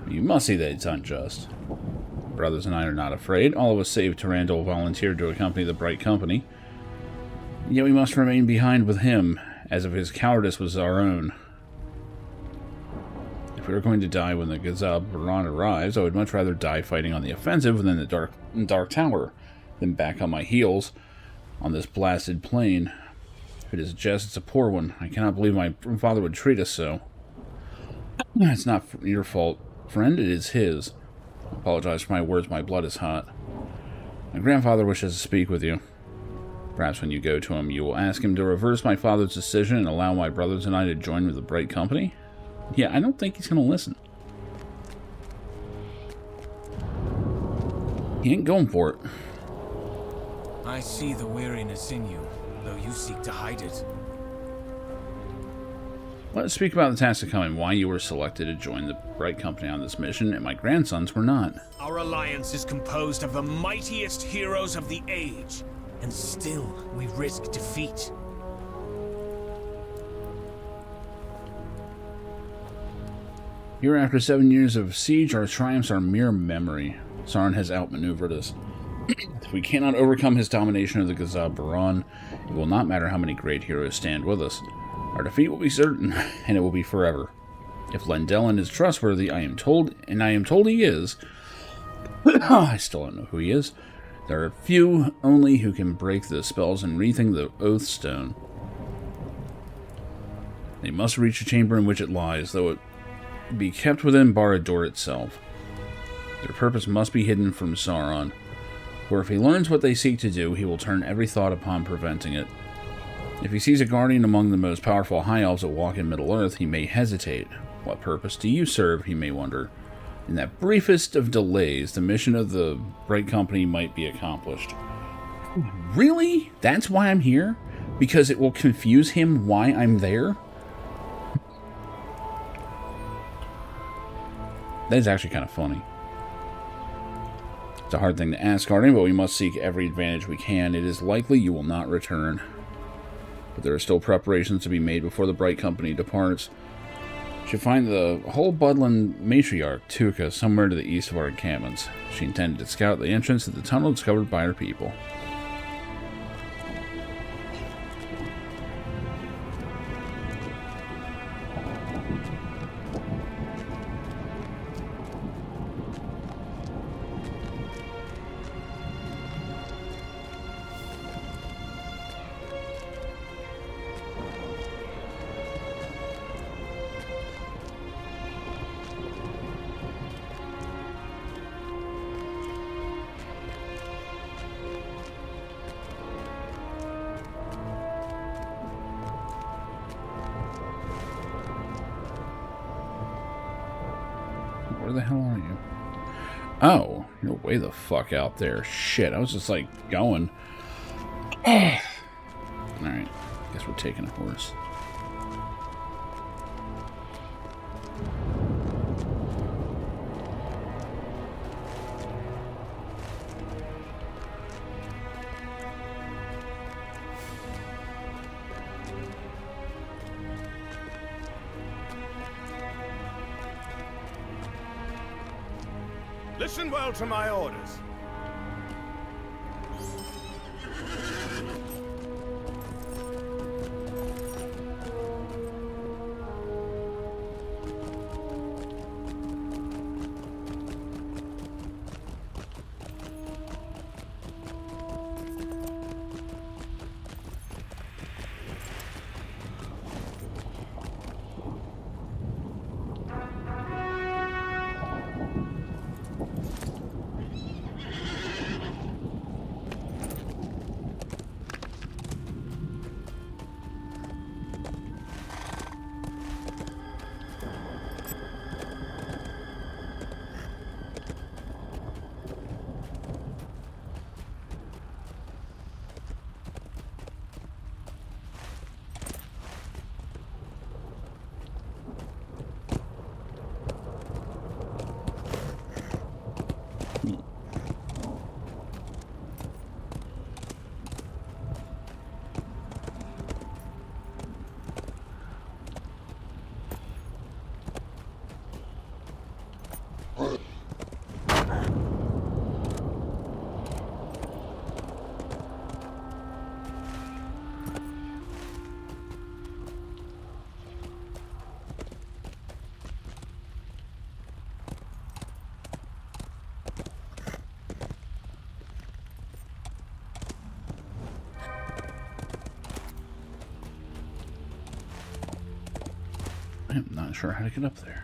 You must see that it's unjust. Brothers and I are not afraid. All of us save Durandal volunteered to accompany the Bright Company. Yet we must remain behind with him, as if his cowardice was our own. If we are going to die when the Gazab Baran arrives, I would much rather die fighting on the offensive within the Dark Tower than back on my heels on this blasted plain. If it is a jest, it's a poor one. I cannot believe my father would treat us so. It's not your fault, friend. It is his. I apologize for my words. My blood is hot. My grandfather wishes to speak with you. Perhaps when you go to him, you will ask him to reverse my father's decision and allow my brothers and I to join with the Bright Company? Yeah, I don't think he's going to listen. He ain't going for it. I see the weariness in you, though you seek to hide it. Let us speak about the task to come and why you were selected to join the Bright Company on this mission, and my grandsons were not. Our alliance is composed of the mightiest heroes of the age, and still we risk defeat. Here, after 7 years of siege, our triumphs are mere memory. Sauron has outmaneuvered us. If we cannot overcome his domination of the Gazab Baran, it will not matter how many great heroes stand with us. Our defeat will be certain, and it will be forever. If Lendellan is trustworthy, I am told he is. I still don't know who he is. There are few only who can break the spells and rethink the Oath Stone. They must reach the chamber in which it lies, though it be kept within Barad-dûr itself. Their purpose must be hidden from Sauron, for if he learns what they seek to do, he will turn every thought upon preventing it. If he sees a guardian among the most powerful High Elves that walk in Middle-earth, he may hesitate, What purpose do you serve, you may wonder. In that briefest of delays, the mission of the Bright Company might be accomplished. Really? That's why I'm here? Because it will confuse him why I'm there? That is actually kind of funny. It's a hard thing to ask, Guardian, but we must seek every advantage we can. It is likely you will not return. But there are still preparations to be made before the Bright Company departs. She find the whole Budland matriarch, Tuka, somewhere to the east of our encampments. She intended to scout the entrance to the tunnel discovered by her people. Where the hell are you? Oh, you're way the fuck out there. Shit, I was just like going. Alright, guess we're taking a horse. Listen well to my orders. I'm not sure how to get up there.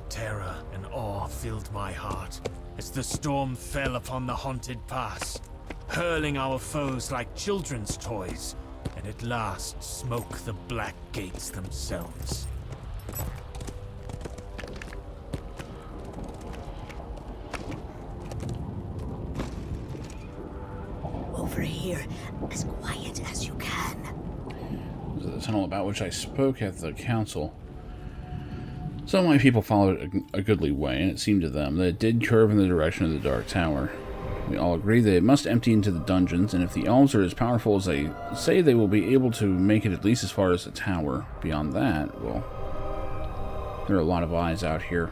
Terror and awe filled my heart as the storm fell upon the haunted pass, hurling our foes like children's toys, and at last smoke the black gates themselves. over here as quiet as you can. This is the tunnel about which I spoke at the council. Some of my people followed a goodly way, and it seemed to them that it did curve in the direction of the Dark Tower. We all agree that it must empty into the dungeons, and if the elves are as powerful as they say, they will be able to make it at least as far as the tower. Beyond that, well, there are a lot of eyes out here.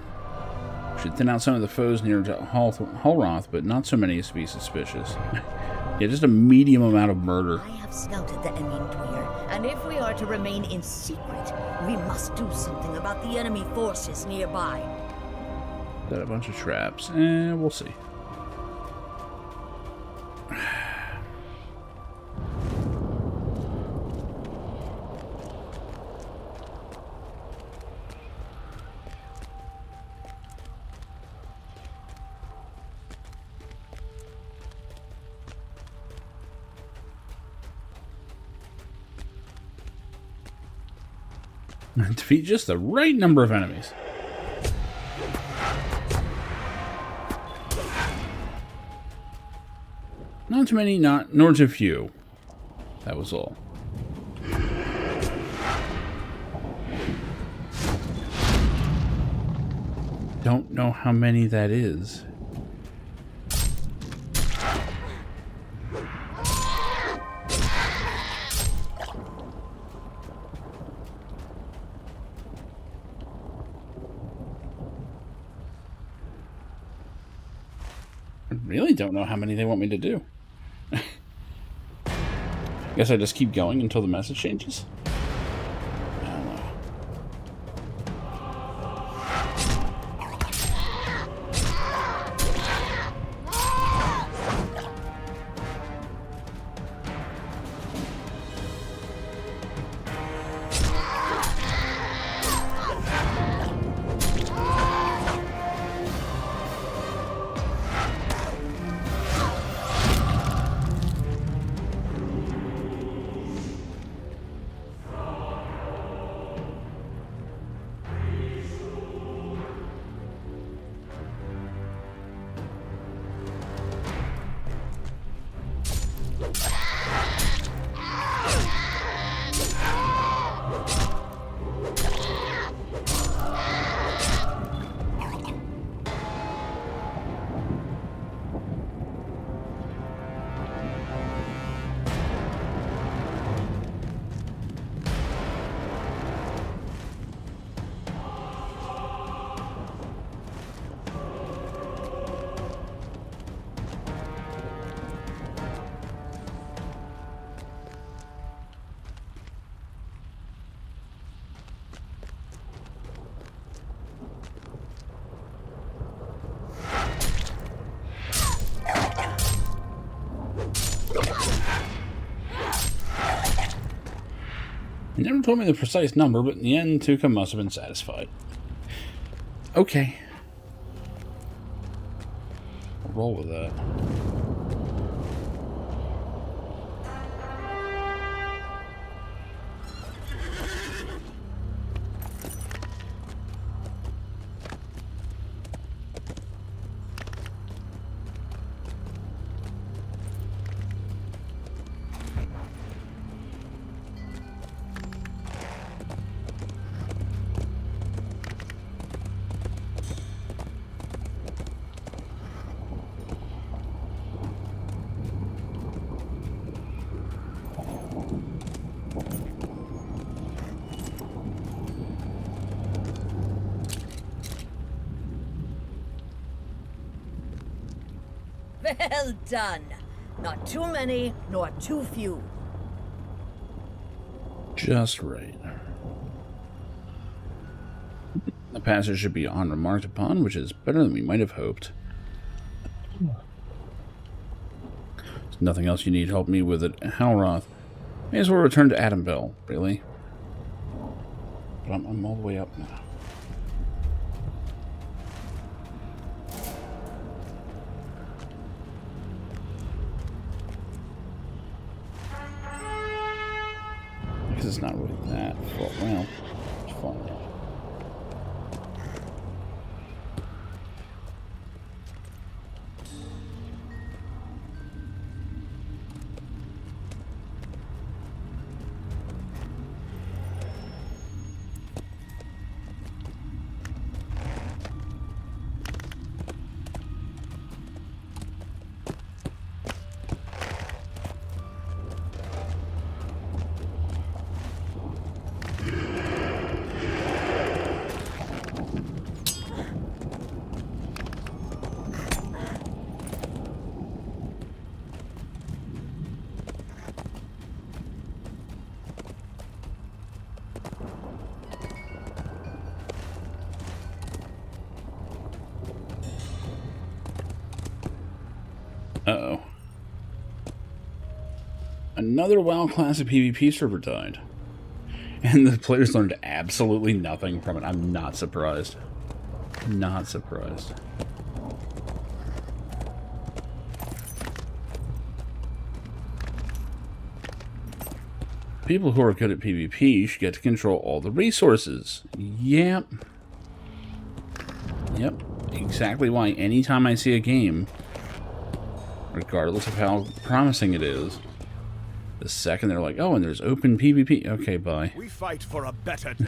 We should thin out some of the foes near Hulroth, but not so many as to be suspicious. Yeah, just a medium amount of murder. I have scouted the Emin Dweir, and if we are to remain in secret, we must do something about the enemy forces nearby. Got a bunch of traps, and we'll see. Defeat just the right number of enemies. Not too many, nor too few. That was all. Don't know how many that is. I really don't know how many they want me to do. Guess I just keep going until the message changes? I don't know. He never told me the precise number, but in the end, Tuka must have been satisfied. Okay. I'll roll with that. Well done. Not too many, nor too few. Just right. The passage should be unremarked upon, which is better than we might have hoped. There's nothing else you need help me with at Halroth. May as well return to Adambel, really. But I'm all the way up now. It's not really that far. Well, it's far enough. Uh-oh. Another WoW Classic PvP server died. And the players learned absolutely nothing from it. I'm not surprised. Not surprised. People who are good at PvP should get to control all the resources. Yep. Yep. Exactly why anytime I see a game, regardless of how promising it is, the second they're like, oh, and there's open PvP. Okay, bye. We fight for a better day.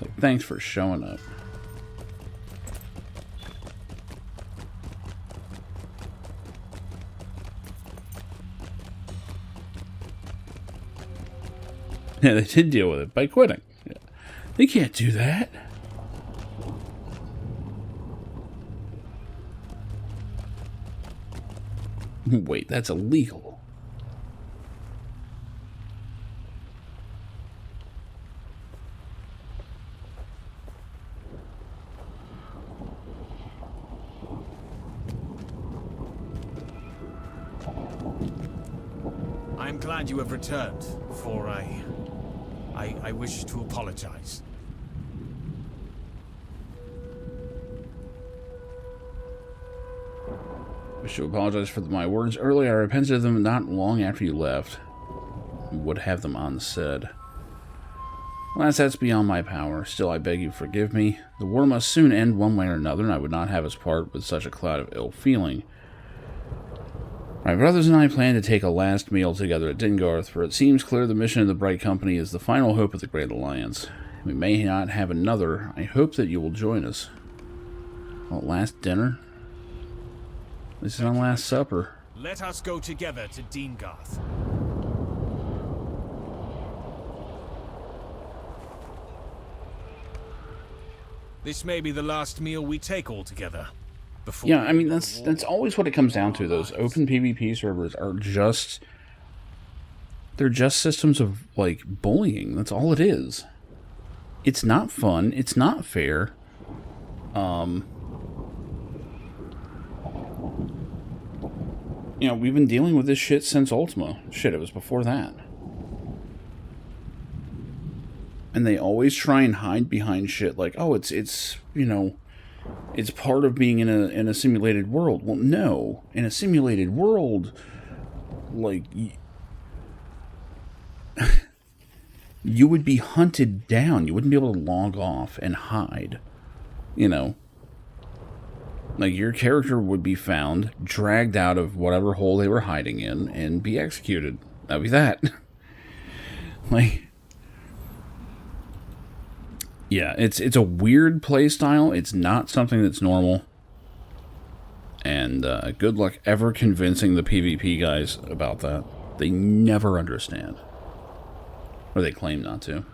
Like, thanks for showing up. Yeah, they did deal with it by quitting. Yeah. They can't do that. Wait, that's illegal. I'm glad you have returned, for I wish to apologize. Wish to apologize for my words earlier. I repented of them not long after you left. Would have them unsaid. Alas, that's beyond my power. Still, I beg you forgive me. The war must soon end one way or another, and I would not have us part with such a cloud of ill feeling. My brothers and I plan to take a last meal together at Dingarth, for it seems clear the mission of the Bright Company is the final hope of the Great Alliance. We may not have another. I hope that you will join us. Well, last dinner? This is our last supper. Let us go together to Dingarth. This may be the last meal we take all together. Yeah, I mean, that's always what it comes down to. Those open PvP servers are just... they're just systems of, like, bullying. That's all it is. It's not fun. It's not fair. You know, we've been dealing with this shit since Ultima. Shit, it was before that. And they always try and hide behind shit like, oh, it's you know... it's part of being in a simulated world. Well, no. In a simulated world, like, you would be hunted down. You wouldn't be able to log off and hide. You know? Like, your character would be found, dragged out of whatever hole they were hiding in, and be executed. That'd be that. Like... yeah, it's a weird play style. It's not something that's normal. And good luck ever convincing the PvP guys about that. They never understand. Or they claim not to.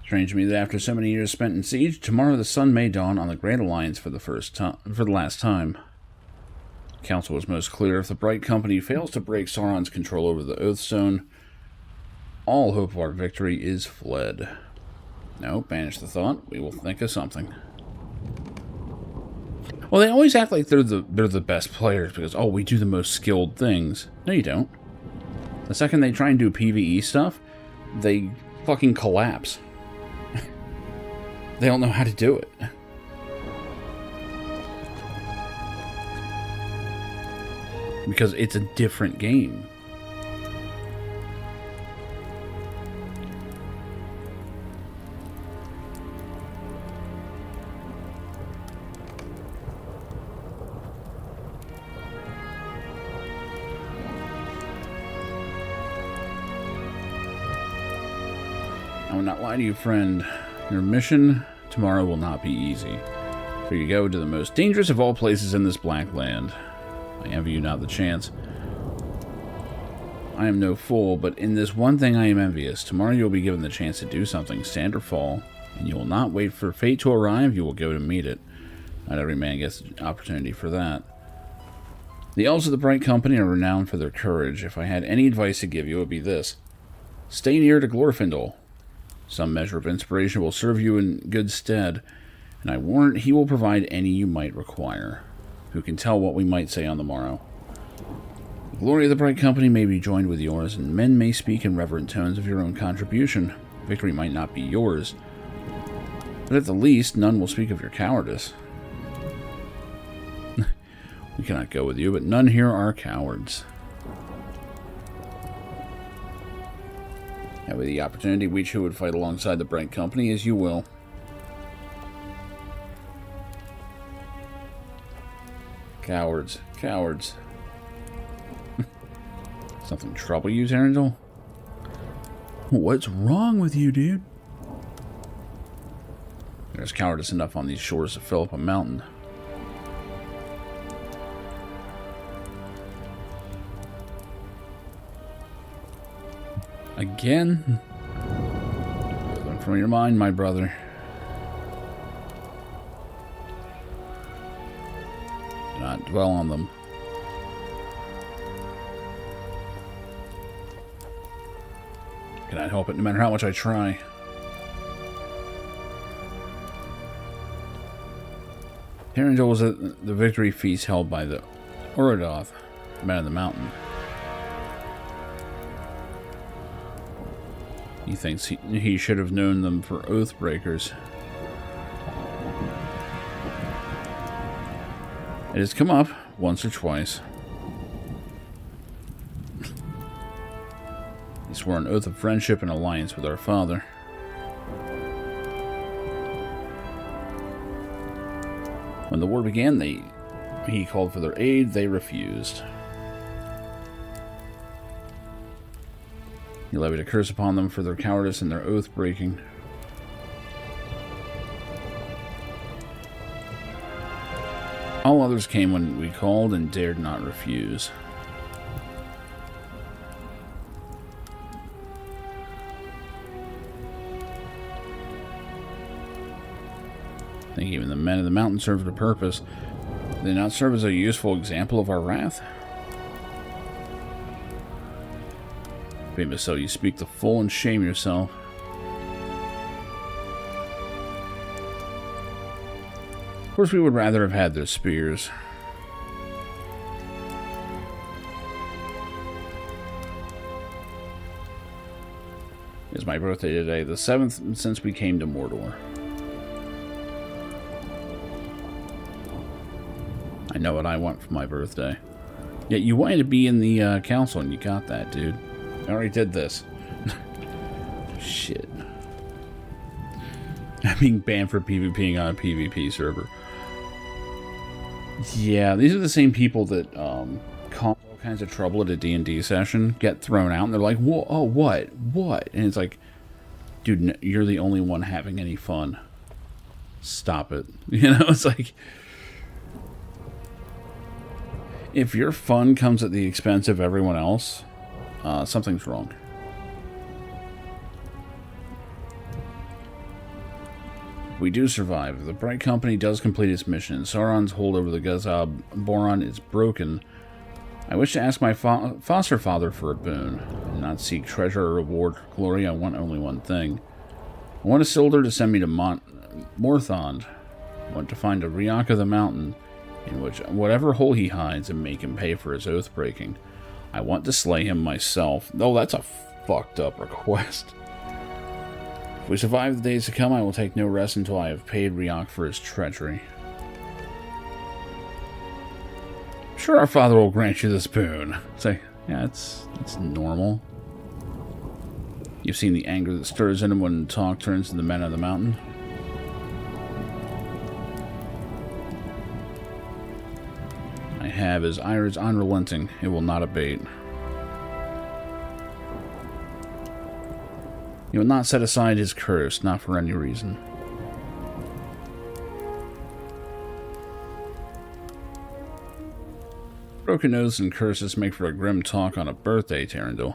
Strange to me that after so many years spent in siege, tomorrow the sun may dawn on the Great Alliance for the last time. Council was most clear. If the Bright Company fails to break Sauron's control over the Oathstone, all hope of our victory is fled. No, banish the thought. We will think of something. Well, they always act like they're the best players because, oh, we do the most skilled things. No, you don't. The second they try and do PvE stuff, they fucking collapse. They don't know how to do it. Because it's a different game. I will not lie to you, friend. Your mission tomorrow will not be easy. For you go to the most dangerous of all places in this black land. I envy you not the chance. I am no fool, but in this one thing I am envious. Tomorrow you will be given the chance to do something, stand or fall, and you will not wait for fate to arrive, you will go to meet it. Not every man gets an opportunity for that. The elves of the Bright Company are renowned for their courage. If I had any advice to give you, it would be this. Stay near to Glorfindel. Some measure of inspiration will serve you in good stead, and I warrant he will provide any you might require. Who can tell what we might say on the morrow? The glory of the bright company may be joined with yours, and men may speak in reverent tones of your own contribution. Victory might not be yours, but at the least, none will speak of your cowardice. We cannot go with you, but none here are cowards. Have the opportunity, we too would fight alongside the bright company, as you will. Cowards. Cowards. Something trouble you, Terendel? What's wrong with you, dude? There's cowardice enough on these shores to fill up a mountain. Again? Put them from your mind, my brother. Do not dwell on them. Cannot help it, no matter how much I try. Terendel was at the victory feast held by the Orodoth, men of the mountain. He thinks he should have known them for oath breakers. It has come up once or twice. He swore an oath of friendship and alliance with our father. When the war began, he called for their aid. They refused. He levied a curse upon them for their cowardice and their oath-breaking. All others came when we called and dared not refuse. I think even the men of the mountain served a purpose. Did they not serve as a useful example of our wrath? Famous so you speak the full and shame yourself. Of course, we would rather have had their spears. It's my birthday today, the 7th since we came to Mordor. I know what I want for my birthday. Yeah, you wanted to be in the council, and you got that, dude. I already did this. Shit. I'm being banned for PvPing on a PvP server. Yeah, these are the same people that cause all kinds of trouble at a D&D session, get thrown out, and they're like, whoa, oh, what? What? And it's like, dude, you're the only one having any fun. Stop it. You know, it's like, if your fun comes at the expense of everyone else, something's wrong. We do survive. The Bright Company does complete its mission. Sauron's hold over the Gazab Boron is broken. I wish to ask my foster father for a boon. I do not seek treasure or reward or glory. I want only one thing. I want Isildur to send me to Morthond. I want to find a Riak of the Mountain, in which whatever hole he hides, and make him pay for his oath breaking. I want to slay him myself. Oh, that's a fucked up request. If we survive the days to come, I will take no rest until I have paid Riak for his treachery. I'm sure our father will grant you this boon. It's like, yeah, it's normal. You've seen the anger that stirs in him when talk turns to the men of the mountain. I have. His ire is unrelenting. It will not abate. He will not set aside his curse, not for any reason. Broken oaths and curses make for a grim talk on a birthday, Terendil.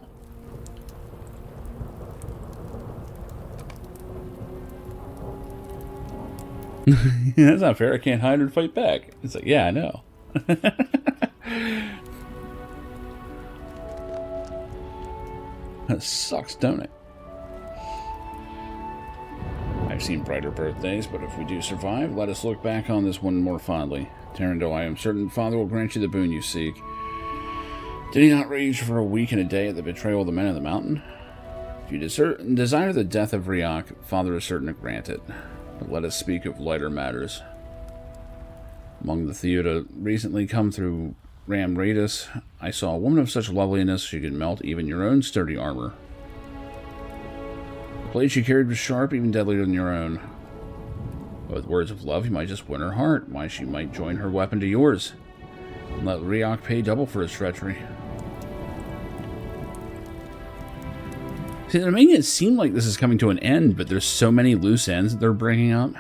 That's not fair. I can't hide or fight back. It's like, yeah, I know. That sucks, don't it? I've seen brighter birthdays, but if we do survive, let us look back on this one more fondly. Terrandil, I am certain Father will grant you the boon you seek. Did he not rage for a week and a day at the betrayal of the men of the mountain? If you desire the death of Riok, Father is certain to grant it. But let us speak of lighter matters. Among the Theuda recently come through Ram Radis, I saw a woman of such loveliness she could melt even your own sturdy armor. The blade she carried was sharp, even deadlier than your own. But with words of love, you might just win her heart. Why, she might join her weapon to yours. And let Riok pay double for his treachery. See, they're making it seem like this is coming to an end, but there's so many loose ends that they're bringing up.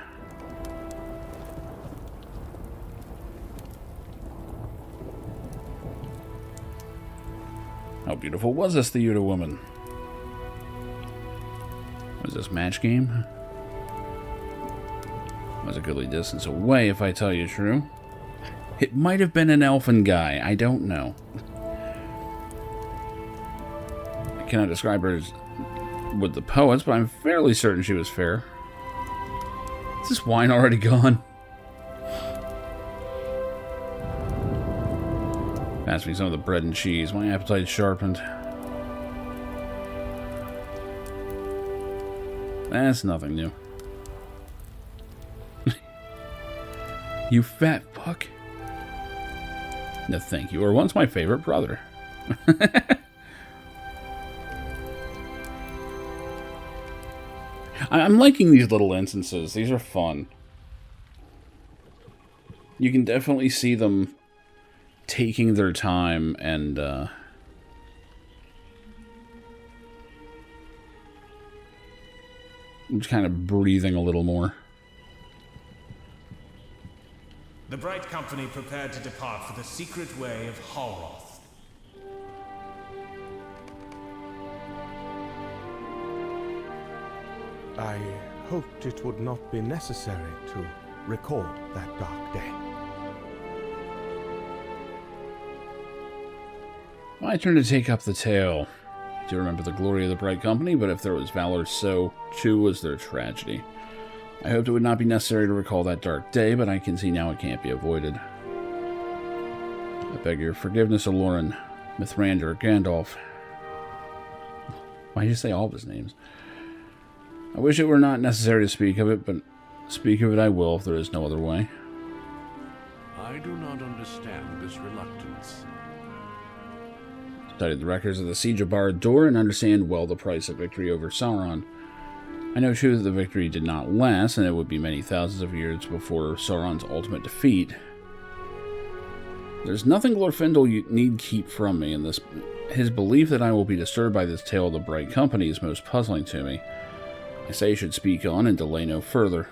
How beautiful was this Theuda woman? Was this match game? Was a goodly distance away, if I tell you true. It might have been an elfin guy. I don't know. I cannot describe her as with the poets, but I'm fairly certain she was fair. Is this wine already gone? Pass me some of the bread and cheese. My appetite's sharpened. That's nothing new. You fat fuck. No, thank you. Or once my favorite brother. I'm liking these little instances. These are fun. You can definitely see them taking their time and just kind of breathing a little more. The Bright Company prepared to depart for the secret way of Halroth. I hoped it would not be necessary to recall that dark day. My turn to take up the tale. I do remember the glory of the Bright Company, but if there was valor, so too was their tragedy. I hoped it would not be necessary to recall that dark day, but I can see now it can't be avoided. I beg your forgiveness, Aloran, Mithrandir, Gandalf. Why did you say all of his names? I wish it were not necessary to speak of it, but speak of it I will if there is no other way. I do not understand this reluctance. Studied the records of the Siege of Barad-dûr and understand well the price of victory over Sauron. I know too that the victory did not last, and it would be many thousands of years before Sauron's ultimate defeat. There's nothing Glorfindel need keep from me, and his belief that I will be disturbed by this tale of the Bright Company is most puzzling to me. I say I should speak on and delay no further.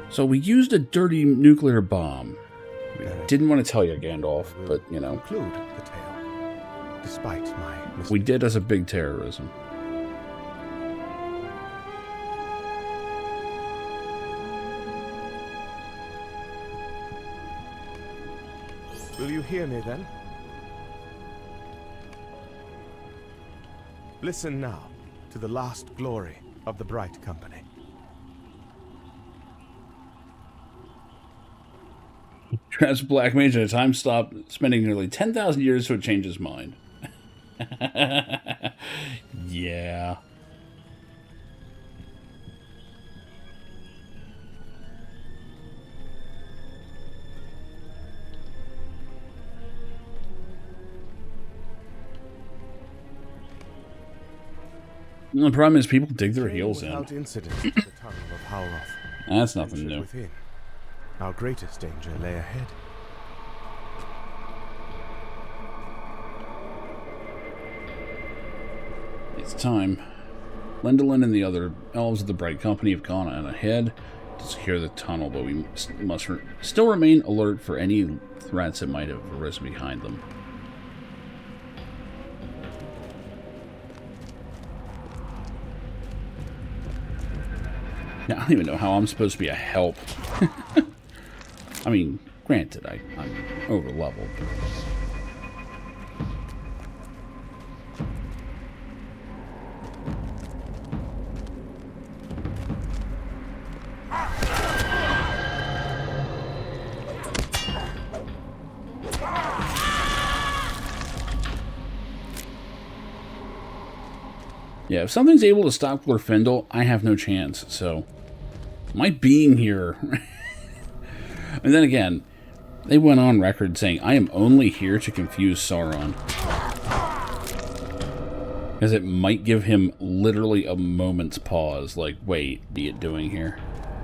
So we used a dirty nuclear bomb. Didn't want to tell you, Gandalf, but, you know. Conclude the tale, despite my mistake. We did as a big terrorism. Will you hear me then? Listen now to the last glory of the Bright Company. As Black Mage at a time stopped spending nearly 10,000 years to change his mind. Yeah. The problem is people dig their heels in. Without incident to the tunnel of Halroth. That's nothing new. Within. Our greatest danger lay ahead. It's time. Lindolin and the other elves of the Bright Company have gone on ahead to secure the tunnel, but we must still remain alert for any threats that might have arisen behind them. I don't even know how I'm supposed to be a help. I mean, granted, I'm over-leveled. Yeah, if something's able to stop Glorfindel, I have no chance, so... my being here... And then again, they went on record saying, I am only here to confuse Sauron. Because it might give him literally a moment's pause, like, wait, what are you doing here?